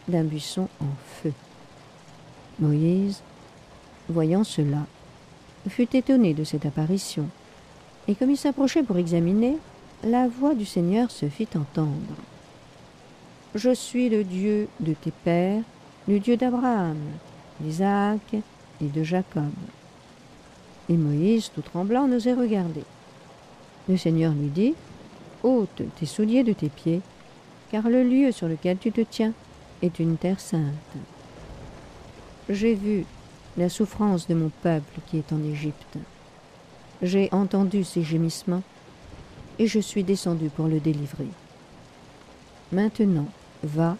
d'un buisson en feu. Moïse, voyant cela, fut étonné de cette apparition, et comme il s'approchait pour examiner, la voix du Seigneur se fit entendre. « Je suis le Dieu de tes pères, le Dieu d'Abraham, d'Isaac et de Jacob. » Et Moïse, tout tremblant, n'osait regarder. Le Seigneur lui dit, « Ôte tes souliers de tes pieds, car le lieu sur lequel tu te tiens est une terre sainte. J'ai vu la souffrance de mon peuple qui est en Égypte. J'ai entendu ses gémissements, et je suis descendu pour le délivrer. Maintenant, va,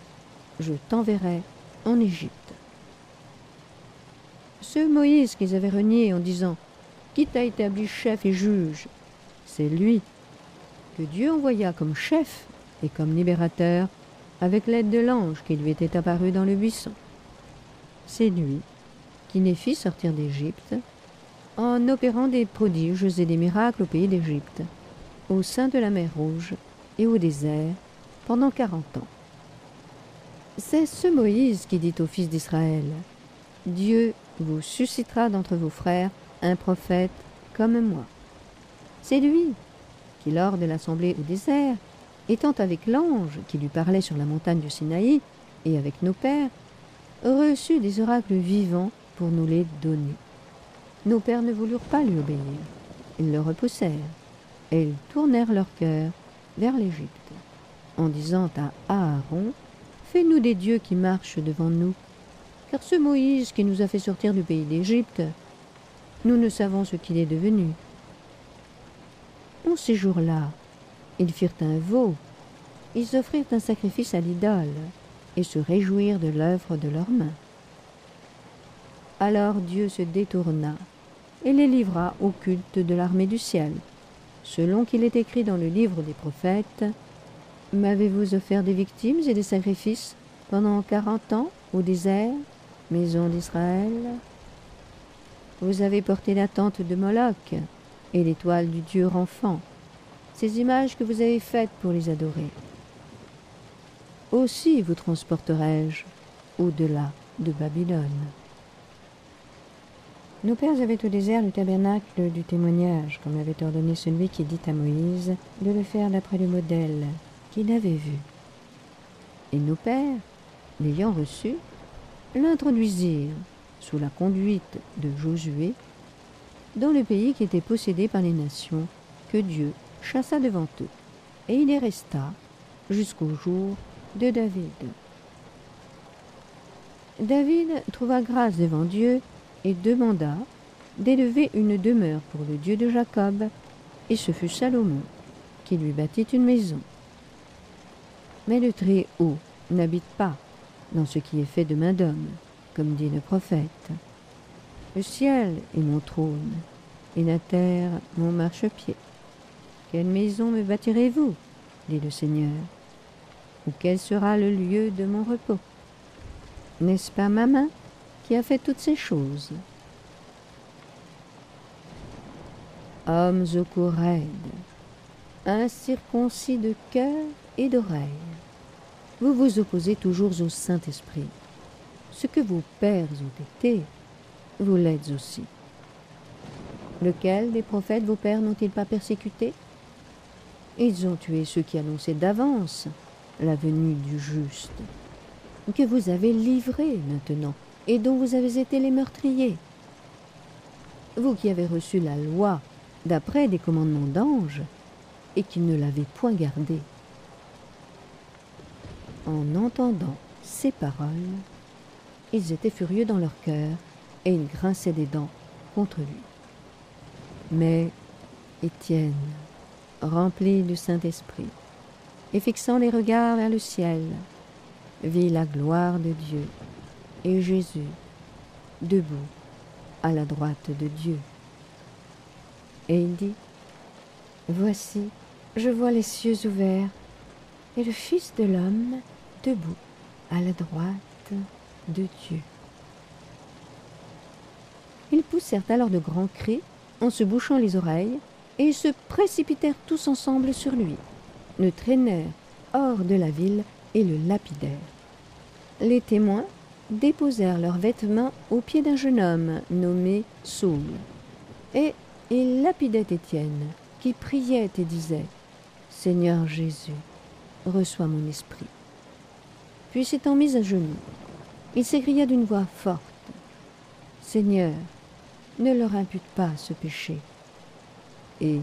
je t'enverrai en Égypte. » Ce Moïse qu'ils avaient renié en disant « Qui t'a établi chef et juge ?» C'est lui que Dieu envoya comme chef et comme libérateur avec l'aide de l'ange qui lui était apparu dans le buisson. C'est lui qui les fit sortir d'Égypte en opérant des prodiges et des miracles au pays d'Égypte, au sein de la mer Rouge et au désert, pendant 40 ans. C'est ce Moïse qui dit aux fils d'Israël, « Dieu vous suscitera d'entre vos frères un prophète comme moi. » C'est lui qui, lors de l'assemblée au désert, étant avec l'ange qui lui parlait sur la montagne du Sinaï et avec nos pères, reçut des oracles vivants pour nous les donner. Nos pères ne voulurent pas lui obéir. Ils le repoussèrent et ils tournèrent leur cœur vers l'Égypte, en disant à Aaron, « Fais-nous des dieux qui marchent devant nous, car ce Moïse qui nous a fait sortir du pays d'Égypte, nous ne savons ce qu'il est devenu. » En ces jours-là, ils firent un veau, ils offrirent un sacrifice à l'idole, et se réjouirent de l'œuvre de leurs mains. Alors Dieu se détourna et les livra au culte de l'armée du ciel, selon qu'il est écrit dans le livre des prophètes, « M'avez-vous offert des victimes et des sacrifices pendant 40 ans au désert, maison d'Israël? Vous avez porté la tente de Moloch et l'étoile du dieu enfant, ces images que vous avez faites pour les adorer. Aussi vous transporterai-je au-delà de Babylone. » Nos pères avaient au désert le tabernacle du témoignage, comme avait ordonné celui qui dit à Moïse de le faire d'après le modèle qu'il avait vu. Et nos pères, l'ayant reçu, l'introduisirent, sous la conduite de Josué, dans le pays qui était possédé par les nations que Dieu chassa devant eux, et il y resta jusqu'au jour de David. David trouva grâce devant Dieu et demanda d'élever une demeure pour le Dieu de Jacob, et ce fut Salomon qui lui bâtit une maison. Mais le Très-Haut n'habite pas dans ce qui est fait de main d'homme, comme dit le prophète. Le ciel est mon trône, et la terre mon marchepied. Quelle maison me bâtirez-vous, dit le Seigneur, ou quel sera le lieu de mon repos? N'est-ce pas ma main qui a fait toutes ces choses? Hommes au cou raide, incirconcis de cœur et d'oreille, vous vous opposez toujours au Saint-Esprit. Ce que vos pères ont été, vous l'êtes aussi. Lequel des prophètes vos pères n'ont-ils pas persécuté? Ils ont tué ceux qui annonçaient d'avance la venue du juste, que vous avez livré maintenant, et dont vous avez été les meurtriers. Vous qui avez reçu la loi d'après des commandements d'anges, et qui ne l'avez point gardée. En entendant ces paroles, ils étaient furieux dans leur cœur, et ils grinçaient des dents contre lui. Mais Étienne, rempli du Saint-Esprit, et fixant les regards vers le ciel, vit la gloire de Dieu et Jésus debout, à la droite de Dieu. Et il dit, « Voici, je vois les cieux ouverts, et le Fils de l'homme debout, à la droite de Dieu. » Ils poussèrent alors de grands cris, en se bouchant les oreilles, et se précipitèrent tous ensemble sur lui, le traînèrent hors de la ville et le lapidèrent. Les témoins déposèrent leurs vêtements aux pieds d'un jeune homme nommé Saul, et ils lapidaient Étienne, qui priait et disait, « Seigneur Jésus, reçois mon esprit. » Puis s'étant mis à genoux, il s'écria d'une voix forte, « Seigneur, ne leur impute pas ce péché. » Et,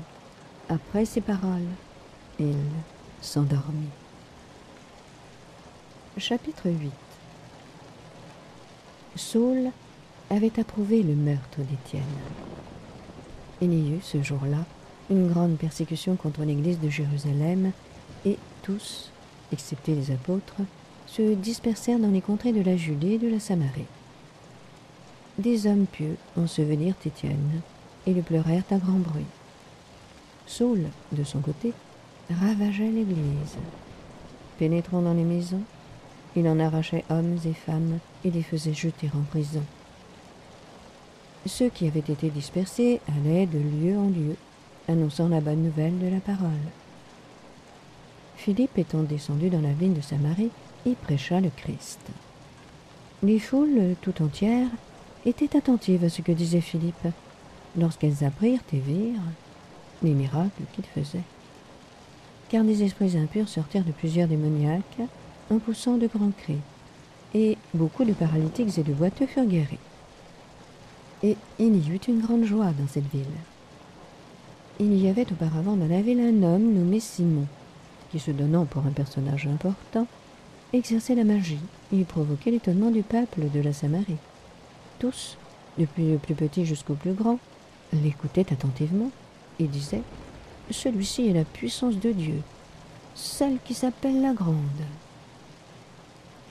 après ces paroles, il s'endormit. Chapitre 8. Saul avait approuvé le meurtre d'Étienne. Il y eut ce jour-là une grande persécution contre l'église de Jérusalem, et tous, excepté les apôtres, se dispersèrent dans les contrées de la Judée et de la Samarie. Des hommes pieux ensevelirent Étienne et le pleurèrent à grand bruit. Saul, de son côté, ravageait l'église. Pénétrant dans les maisons, il en arrachait hommes et femmes et les faisait jeter en prison. Ceux qui avaient été dispersés allaient de lieu en lieu, annonçant la bonne nouvelle de la parole. Philippe étant descendu dans la ville de Samarie, y prêcha le Christ. Les foules tout entières étaient attentives à ce que disait Philippe, lorsqu'elles apprirent et virent les miracles qu'il faisait. Car des esprits impurs sortirent de plusieurs démoniaques, en poussant de grands cris, et beaucoup de paralytiques et de boiteux furent guéris. Et il y eut une grande joie dans cette ville. Il y avait auparavant dans la ville un homme nommé Simon, qui, se donnant pour un personnage important, exerçait la magie et provoquait l'étonnement du peuple de la Samarie. Tous, depuis le plus petit jusqu'au plus grand, l'écoutaient attentivement et disaient « Celui-ci est la puissance de Dieu, celle qui s'appelle la Grande. »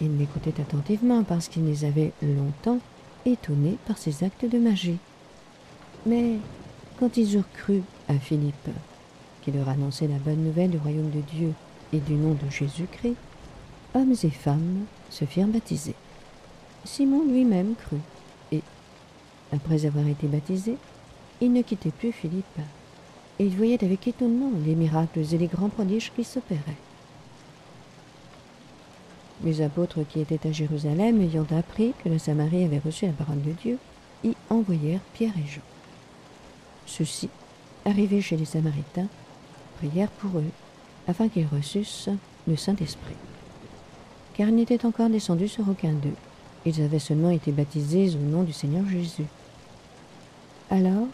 Ils l'écoutaient attentivement parce qu'il les avait longtemps étonnés par ses actes de magie. Mais quand ils eurent cru à Philippe, qui leur annonçait la bonne nouvelle du royaume de Dieu et du nom de Jésus-Christ, hommes et femmes se firent baptiser. Simon lui-même crut, et, après avoir été baptisé, il ne quittait plus Philippe, et il voyait avec étonnement les miracles et les grands prodiges qui s'opéraient. Les apôtres qui étaient à Jérusalem, ayant appris que la Samarie avait reçu la parole de Dieu, y envoyèrent Pierre et Jean. Ceux-ci, arrivés chez les Samaritains, prièrent pour eux, afin qu'ils reçussent le Saint-Esprit. Car il n'était encore descendu sur aucun d'eux, ils avaient seulement été baptisés au nom du Seigneur Jésus. Alors,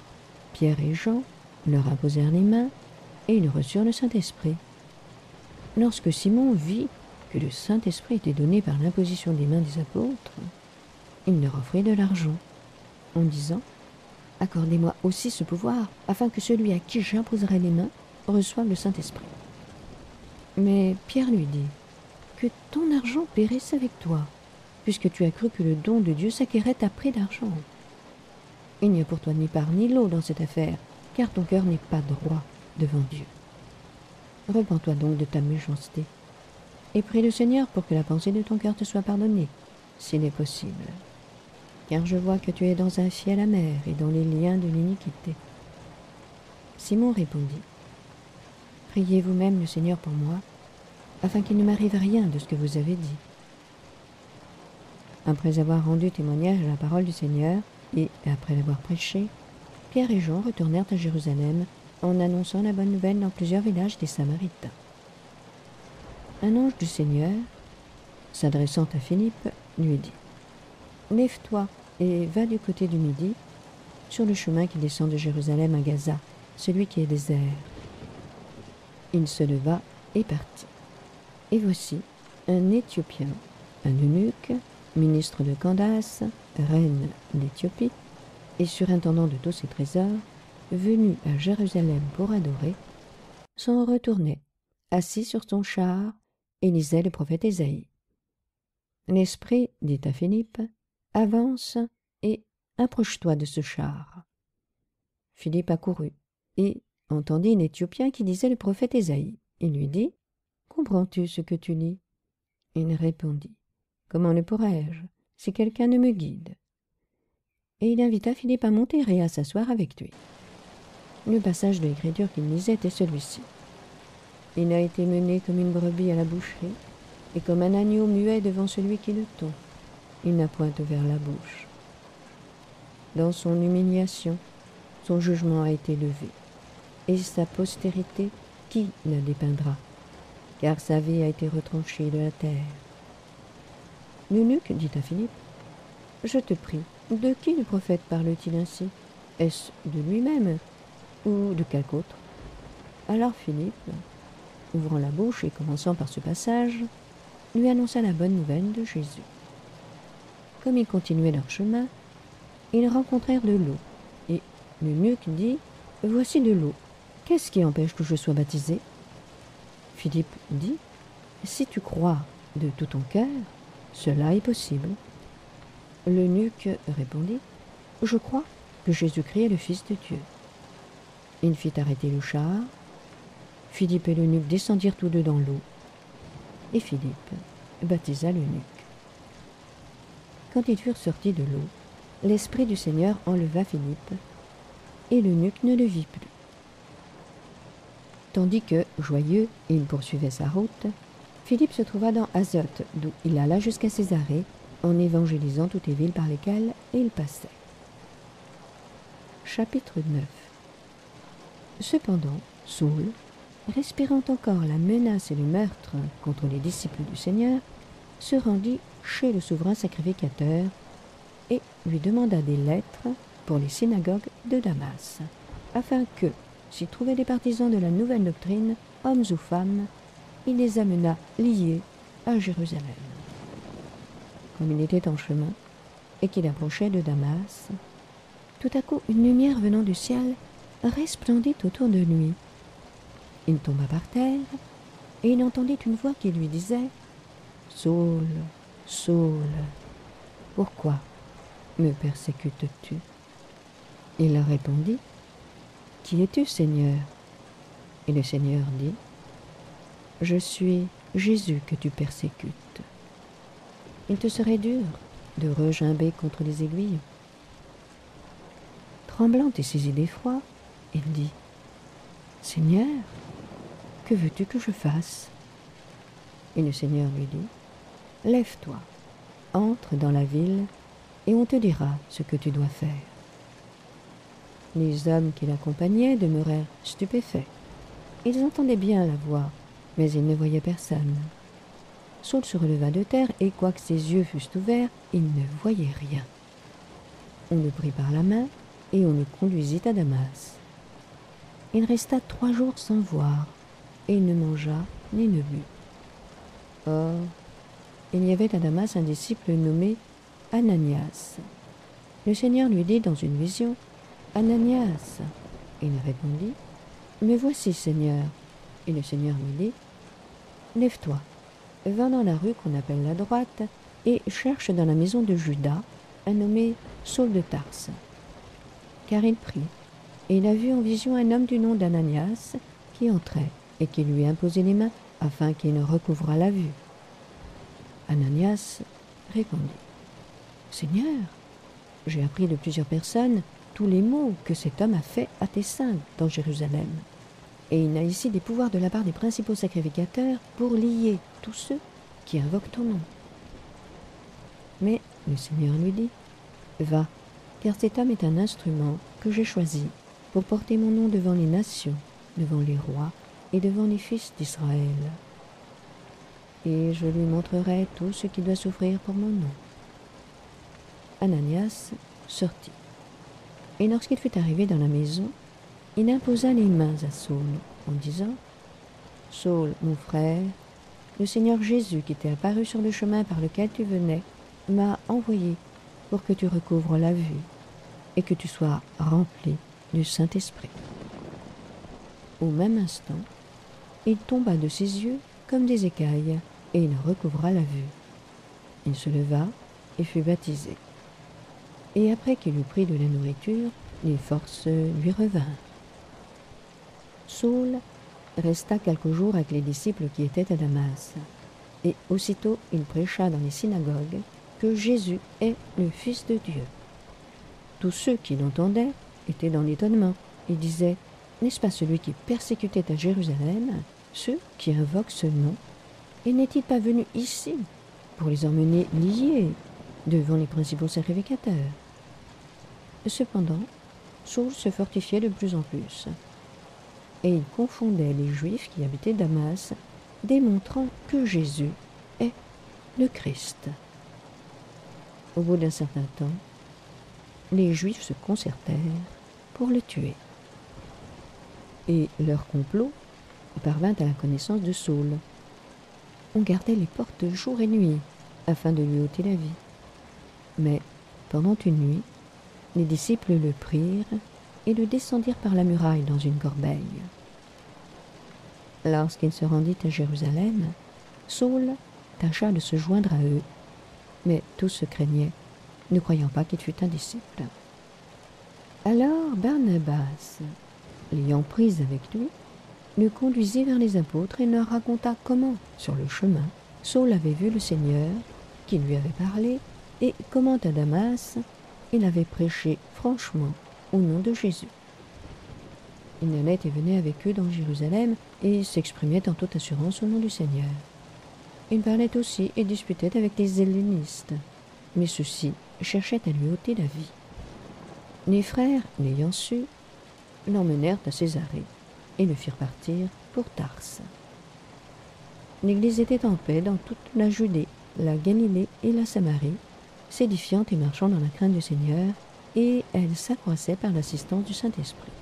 Pierre et Jean leur imposèrent les mains, et ils reçurent le Saint-Esprit. Lorsque Simon vit que le Saint-Esprit était donné par l'imposition des mains des apôtres, il leur offrit de l'argent, en disant « Accordez-moi aussi ce pouvoir, afin que celui à qui j'imposerai les mains reçoive le Saint-Esprit. » Mais Pierre lui dit « Que ton argent périsse avec toi, puisque tu as cru que le don de Dieu s'acquérait à prix d'argent. Il n'y a pour toi ni part ni lot dans cette affaire, car ton cœur n'est pas droit devant Dieu. Repens-toi donc de ta méchanceté, et prie le Seigneur pour que la pensée de ton cœur te soit pardonnée, s'il est possible. Car je vois que tu es dans un fiel amer et dans les liens de l'iniquité. » Simon répondit, « Priez vous-même le Seigneur pour moi, afin qu'il ne m'arrive rien de ce que vous avez dit. » Après avoir rendu témoignage à la parole du Seigneur, et après l'avoir prêché, Pierre et Jean retournèrent à Jérusalem en annonçant la bonne nouvelle dans plusieurs villages des Samaritains. Un ange du Seigneur, s'adressant à Philippe, lui dit « Lève-toi et va du côté du midi, sur le chemin qui descend de Jérusalem à Gaza, celui qui est désert. » Il se leva et partit. Et voici, un Éthiopien, un eunuque, ministre de Candace, reine d'Éthiopie, et surintendant de tous ses trésors, venu à Jérusalem pour adorer, s'en retournait, assis sur son char, et lisait le prophète Ésaïe. L'Esprit dit à Philippe, « Avance et approche-toi de ce char. » Philippe accourut et entendit un Éthiopien qui disait le prophète Ésaïe. Il lui dit : « Comprends-tu ce que tu lis ?» Il répondit : « Comment le pourrais-je, si quelqu'un ne me guide ?» Et il invita Philippe à monter et à s'asseoir avec lui. Le passage de l'Écriture qu'il lisait était celui-ci. « Il a été mené comme une brebis à la boucherie, et comme un agneau muet devant celui qui le tond. Il n'a point ouvert la bouche. Dans son humiliation, son jugement a été levé, et sa postérité, qui la dépeindra? Car sa vie a été retranchée de la terre. » L'eunuque dit à Philippe : « Je te prie, de qui le prophète parle-t-il ainsi ? Est-ce de lui-même ou de quelque autre ?» Alors Philippe, ouvrant la bouche et commençant par ce passage, lui annonça la bonne nouvelle de Jésus. Comme ils continuaient leur chemin, ils rencontrèrent de l'eau, et l'eunuque dit : « Voici de l'eau. Qu'est-ce qui empêche que je sois baptisé ? » Philippe dit : « Si tu crois de tout ton cœur, cela est possible. » L'eunuque répondit : « Je crois que Jésus-Christ est le Fils de Dieu. » Il fit arrêter le char. Philippe et l'eunuque descendirent tous deux dans l'eau, et Philippe baptisa l'eunuque. Quand ils furent sortis de l'eau, l'Esprit du Seigneur enleva Philippe, et l'eunuque ne le vit plus. Tandis que, joyeux, il poursuivait sa route, Philippe se trouva dans Azote, d'où il alla jusqu'à Césarée, en évangélisant toutes les villes par lesquelles il passait. Chapitre 9. Cependant, Saul, respirant encore la menace et le meurtre contre les disciples du Seigneur, se rendit chez le souverain sacrificateur et lui demanda des lettres pour les synagogues de Damas, afin que, s'il trouvait des partisans de la nouvelle doctrine, hommes ou femmes, il les amenât liés à Jérusalem. Comme il était en chemin et qu'il approchait de Damas, tout à coup une lumière venant du ciel resplendit autour de lui. Il tomba par terre et il entendit une voix qui lui disait : « Saul, Saul, pourquoi me persécutes-tu » Il répondit : « Qui es-tu, Seigneur » Et le Seigneur dit : « Je suis Jésus que tu persécutes. Il te serait dur de regimber contre les aiguilles. » Tremblant et saisi d'effroi, il dit : « Seigneur, que veux-tu que je fasse » Et le Seigneur lui dit : « Lève-toi, entre dans la ville, et on te dira ce que tu dois faire. » Les hommes qui l'accompagnaient demeurèrent stupéfaits. Ils entendaient bien la voix, mais ils ne voyaient personne. Saul se releva de terre, et quoique ses yeux fussent ouverts, il ne voyait rien. On le prit par la main, et on le conduisit à Damas. Il resta 3 jours sans voir, et il ne mangea ni ne but. Or, il y avait à Damas un disciple nommé Ananias. Le Seigneur lui dit dans une vision : « Ananias » Il répondit : « Me voici, Seigneur. » Et le Seigneur lui dit : « Lève-toi, va dans la rue qu'on appelle la droite, et cherche dans la maison de Judas un nommé Saul de Tarse. » Car il prit, et il a vu en vision un homme du nom d'Ananias qui entrait et qui lui imposait les mains afin qu'il ne recouvrât la vue. Ananias répondit : « Seigneur, j'ai appris de plusieurs personnes tous les maux que cet homme a faits à tes saints dans Jérusalem. Et il a ici des pouvoirs de la part des principaux sacrificateurs pour lier tous ceux qui invoquent ton nom. » Mais le Seigneur lui dit : « Va, car cet homme est un instrument que j'ai choisi pour porter mon nom devant les nations, devant les rois et devant les fils d'Israël. Et je lui montrerai tout ce qu'il doit souffrir pour mon nom. » Ananias sortit. Et lorsqu'il fut arrivé dans la maison, il imposa les mains à Saul en disant : « Saul, mon frère, le Seigneur Jésus qui t'est apparu sur le chemin par lequel tu venais m'a envoyé pour que tu recouvres la vue et que tu sois rempli du Saint-Esprit. » Au même instant, il tomba de ses yeux comme des écailles et il recouvra la vue. Il se leva et fut baptisé. Et après qu'il eut pris de la nourriture, les forces lui revinrent. Saul resta quelques jours avec les disciples qui étaient à Damas. Et aussitôt il prêcha dans les synagogues que Jésus est le Fils de Dieu. Tous ceux qui l'entendaient étaient dans l'étonnement et disaient « N'est-ce pas celui qui persécutait à Jérusalem ceux qui invoquent ce nom? Et n'est-il pas venu ici pour les emmener liés devant les principaux sacrificateurs ?» Cependant, Saul se fortifiait de plus en plus, et il confondait les Juifs qui habitaient Damas, démontrant que Jésus est le Christ. Au bout d'un certain temps, les Juifs se concertèrent pour le tuer. Et leur complot parvint à la connaissance de Saul. On gardait les portes jour et nuit afin de lui ôter la vie. Mais pendant une nuit, les disciples le prirent et le descendirent par la muraille dans une corbeille. Lorsqu'il se rendit à Jérusalem, Saul tâcha de se joindre à eux, mais tous se craignaient, ne croyant pas qu'il fût un disciple. Alors Barnabas, l'ayant pris avec lui, le conduisit vers les apôtres et leur raconta comment, sur le chemin, Saul avait vu le Seigneur, qui lui avait parlé, et comment à Damas, il avait prêché franchement au nom de Jésus. Il allait et venait avec eux dans Jérusalem et s'exprimait en toute assurance au nom du Seigneur. Il parlait aussi et disputait avec les hellénistes, mais ceux-ci cherchaient à lui ôter la vie. Les frères, l'ayant su, l'emmenèrent à Césarée et le firent partir pour Tarse. L'Église était en paix dans toute la Judée, la Galilée et la Samarie, s'édifiant et marchant dans la crainte du Seigneur, et elle s'accroissait par l'assistance du Saint-Esprit.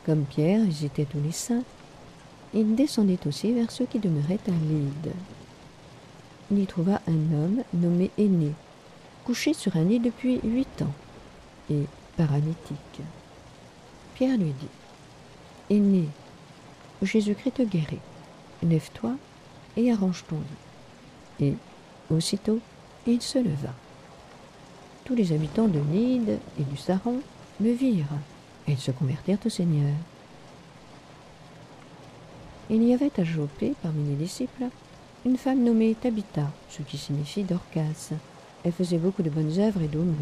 Comme Pierre visitait tous les saints, il descendit aussi vers ceux qui demeuraient à Lyde. Il y trouva un homme nommé Énée, couché sur un lit depuis 8 ans, et paralytique. Pierre lui dit « Énée, Jésus-Christ te guérit, lève-toi et arrange ton lit. » Et aussitôt, il se leva. Tous les habitants de Lyde et du Saron le virent, et ils se convertirent au Seigneur. Il y avait à Joppé, parmi les disciples, une femme nommée Tabitha, ce qui signifie Dorcas. Elle faisait beaucoup de bonnes œuvres et d'aumônes.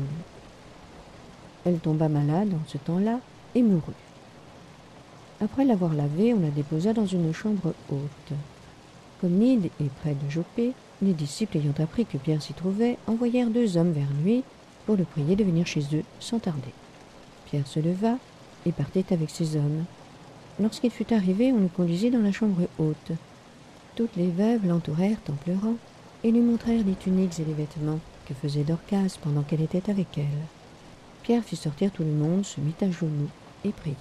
Elle tomba malade en ce temps-là et mourut. Après l'avoir lavée, on la déposa dans une chambre haute. Comme Lyde est près de Joppé, les disciples ayant appris que Pierre s'y trouvait, envoyèrent 2 hommes vers lui pour le prier de venir chez eux sans tarder. Pierre se leva et partit avec ces hommes. Lorsqu'il fut arrivé, on le conduisit dans la chambre haute. Toutes les veuves l'entourèrent en pleurant et lui montrèrent les tuniques et les vêtements que faisait Dorcas pendant qu'elle était avec elle. Pierre fit sortir tout le monde, se mit à genoux et pria.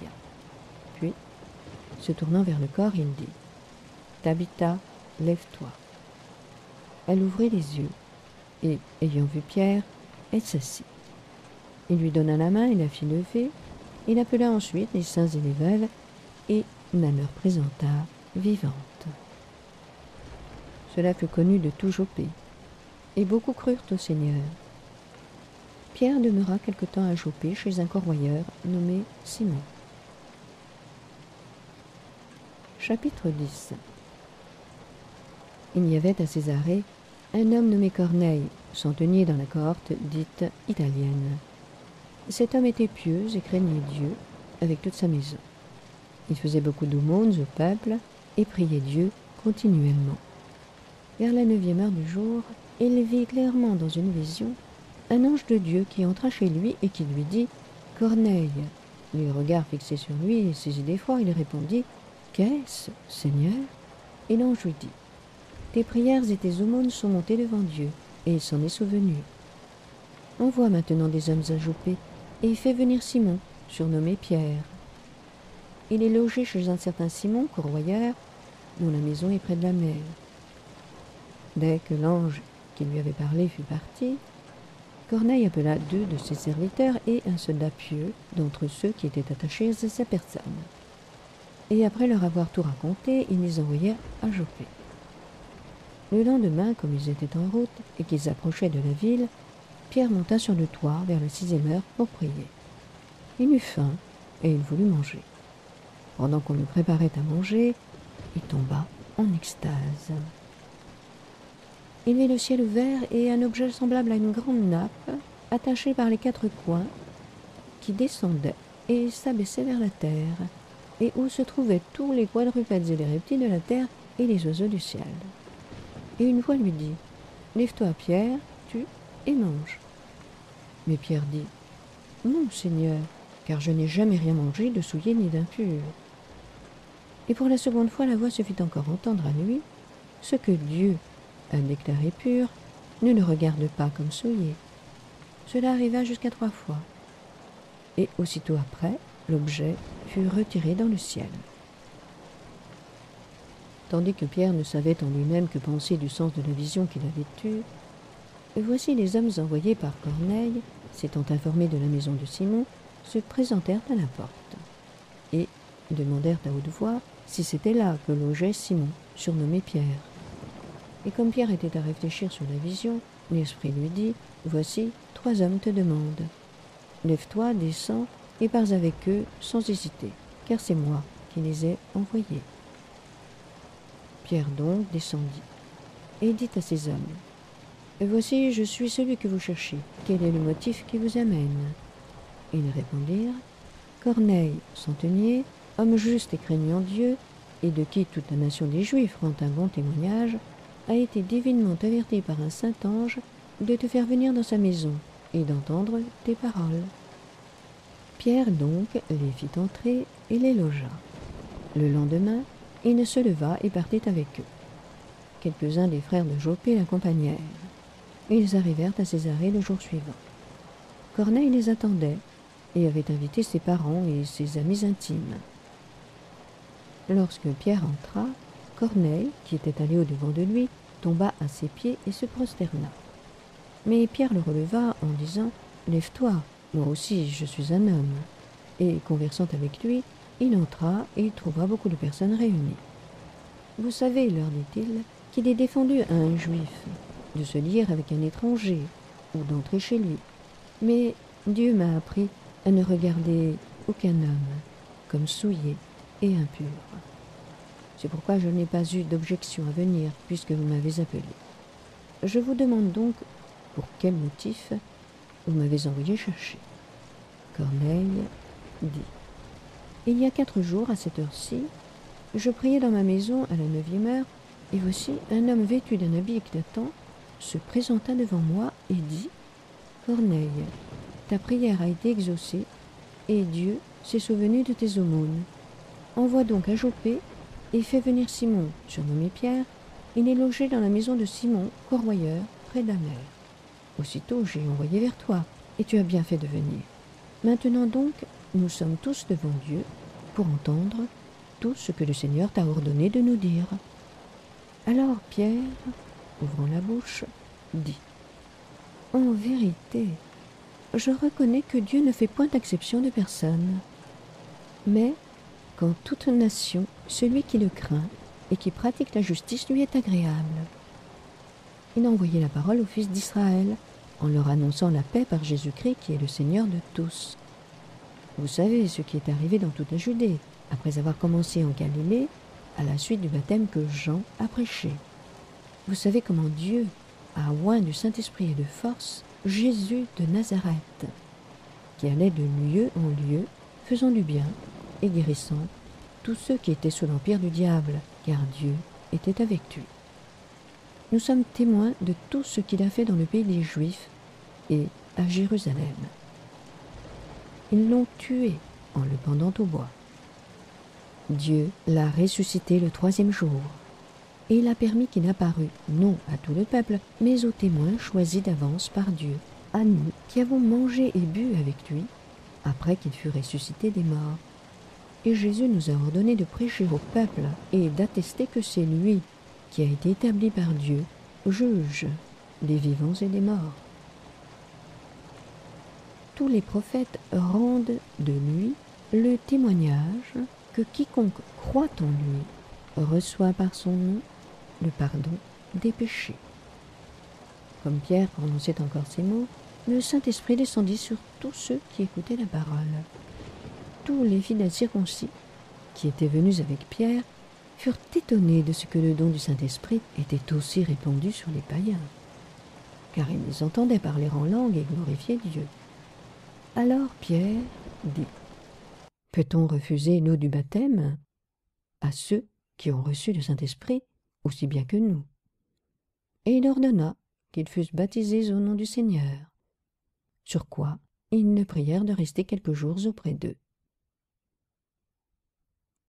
Puis, se tournant vers le corps, il dit « Tabitha, lève-toi. » Elle ouvrit les yeux, et, ayant vu Pierre, elle s'assit. Il lui donna la main et la fit lever. Il appela ensuite les saints et les veuves, et la leur présenta vivante. Cela fut connu de tout Joppé, et beaucoup crurent au Seigneur. Pierre demeura quelque temps à Joppé chez un corroyeur nommé Simon. Chapitre 10. Il y avait à Césarée un homme nommé Corneille, centenier dans la cohorte dite italienne. Cet homme était pieux et craignait Dieu avec toute sa maison. Il faisait beaucoup d'aumônes au peuple et priait Dieu continuellement. Vers la 9e heure du jour, il vit clairement dans une vision un ange de Dieu qui entra chez lui et qui lui dit « Corneille !» Les regards fixés sur lui et saisi d'effroi, il répondit « Qu'est-ce, Seigneur ?» Et l'ange lui dit « Tes prières et tes aumônes sont montées devant Dieu, et il s'en est souvenu. Envoie maintenant des hommes à Joppé, et fais venir Simon, surnommé Pierre. Il est logé chez un certain Simon, corroyeur, dont la maison est près de la mer. » Dès que l'ange qui lui avait parlé fut parti, Corneille appela 2 de ses serviteurs et un soldat pieux d'entre ceux qui étaient attachés à sa personne. Et après leur avoir tout raconté, ils les envoyèrent à Joppé. Le lendemain, comme ils étaient en route et qu'ils approchaient de la ville, Pierre monta sur le toit vers la 6e heure pour prier. Il eut faim et il voulut manger. Pendant qu'on lui préparait à manger, il tomba en extase. Il vit le ciel ouvert et un objet semblable à une grande nappe, attaché par les 4 coins, qui descendait et s'abaissait vers la terre, et où se trouvaient tous les quadrupèdes et les reptiles de la terre et les oiseaux du ciel. Et une voix lui dit : « Lève-toi, Pierre, tue et mange. » Mais Pierre dit : « Non, Seigneur, car je n'ai jamais rien mangé de souillé ni d'impur. » Et pour la seconde fois, la voix se fit encore entendre à lui : « Ce que Dieu a déclaré pur, ne le regarde pas comme souillé. » Cela arriva jusqu'à 3 fois. Et aussitôt après, l'objet fut retiré dans le ciel. Tandis que Pierre ne savait en lui-même que penser du sens de la vision qu'il avait eue, voici les hommes envoyés par Corneille, s'étant informés de la maison de Simon, se présentèrent à la porte et demandèrent à haute voix si c'était là que logeait Simon, surnommé Pierre. Et comme Pierre était à réfléchir sur la vision, l'Esprit lui dit : « Voici, 3 hommes te demandent. Lève-toi, descends, et pars avec eux sans hésiter, car c'est moi qui les ai envoyés. » Pierre donc descendit et dit à ces hommes : « Voici, je suis celui que vous cherchez. Quel est le motif qui vous amène ?» Ils répondirent : « Corneille, centenier, homme juste et craignant Dieu, et de qui toute la nation des Juifs rend un bon témoignage, a été divinement averti par un saint ange de te faire venir dans sa maison et d'entendre tes paroles. » Pierre donc les fit entrer et les logea. Le lendemain, il se leva et partit avec eux. Quelques-uns des frères de Joppé l'accompagnèrent. Ils arrivèrent à Césarée le jour suivant. Corneille les attendait et avait invité ses parents et ses amis intimes. Lorsque Pierre entra, Corneille, qui était allé au-devant de lui, tomba à ses pieds et se prosterna. Mais Pierre le releva en disant : « Lève-toi, moi aussi je suis un homme. » Et conversant avec lui, il entra et trouva beaucoup de personnes réunies. « Vous savez, leur dit-il, qu'il est défendu à un juif de se lier avec un étranger ou d'entrer chez lui. Mais Dieu m'a appris à ne regarder aucun homme comme souillé et impur. C'est pourquoi je n'ai pas eu d'objection à venir, puisque vous m'avez appelé. Je vous demande donc pour quel motif vous m'avez envoyé chercher. » Corneille dit : « Il y a 4 jours, à cette heure-ci, je priais dans ma maison à la 9e heure, et voici un homme vêtu d'un habit éclatant se présenta devant moi et dit : « Corneille, ta prière a été exaucée, et Dieu s'est souvenu de tes aumônes. Envoie donc à Joppé et fais venir Simon, surnommé Pierre. Il est logé dans la maison de Simon, corroyeur, près de la mer. Aussitôt j'ai envoyé vers toi, et tu as bien fait de venir. Maintenant donc, nous sommes tous devant Dieu pour entendre tout ce que le Seigneur t'a ordonné de nous dire. » Alors Pierre, ouvrant la bouche, dit : « En vérité, je reconnais que Dieu ne fait point d'acception de personne, mais qu'en toute nation, celui qui le craint et qui pratique la justice lui est agréable. » Il a envoyé la parole aux fils d'Israël, en leur annonçant la paix par Jésus-Christ qui est le Seigneur de tous. Vous savez ce qui est arrivé dans toute la Judée, après avoir commencé en Galilée, à la suite du baptême que Jean a prêché. Vous savez comment Dieu a oint du Saint-Esprit et de force Jésus de Nazareth, qui allait de lieu en lieu, faisant du bien et guérissant tous ceux qui étaient sous l'empire du diable, car Dieu était avec lui. Nous sommes témoins de tout ce qu'il a fait dans le pays des Juifs et à Jérusalem. Ils l'ont tué en le pendant au bois. Dieu l'a ressuscité le 3e jour, et il a permis qu'il apparût non à tout le peuple, mais aux témoins choisis d'avance par Dieu, à nous qui avons mangé et bu avec lui, après qu'il fut ressuscité des morts. Et Jésus nous a ordonné de prêcher au peuple et d'attester que c'est lui qui a été établi par Dieu, juge des vivants et des morts. Tous les prophètes rendent de lui le témoignage que quiconque croit en lui reçoit par son nom le pardon des péchés. » Comme Pierre prononçait encore ces mots, le Saint-Esprit descendit sur tous ceux qui écoutaient la parole. Tous les fidèles circoncis qui étaient venus avec Pierre furent étonnés de ce que le don du Saint-Esprit était aussi répandu sur les païens, car ils les entendaient parler en langue et glorifier Dieu. Alors Pierre dit : « Peut-on refuser l'eau du baptême à ceux qui ont reçu le Saint-Esprit aussi bien que nous ?» Et il ordonna qu'ils fussent baptisés au nom du Seigneur, sur quoi ils le prièrent de rester quelques jours auprès d'eux.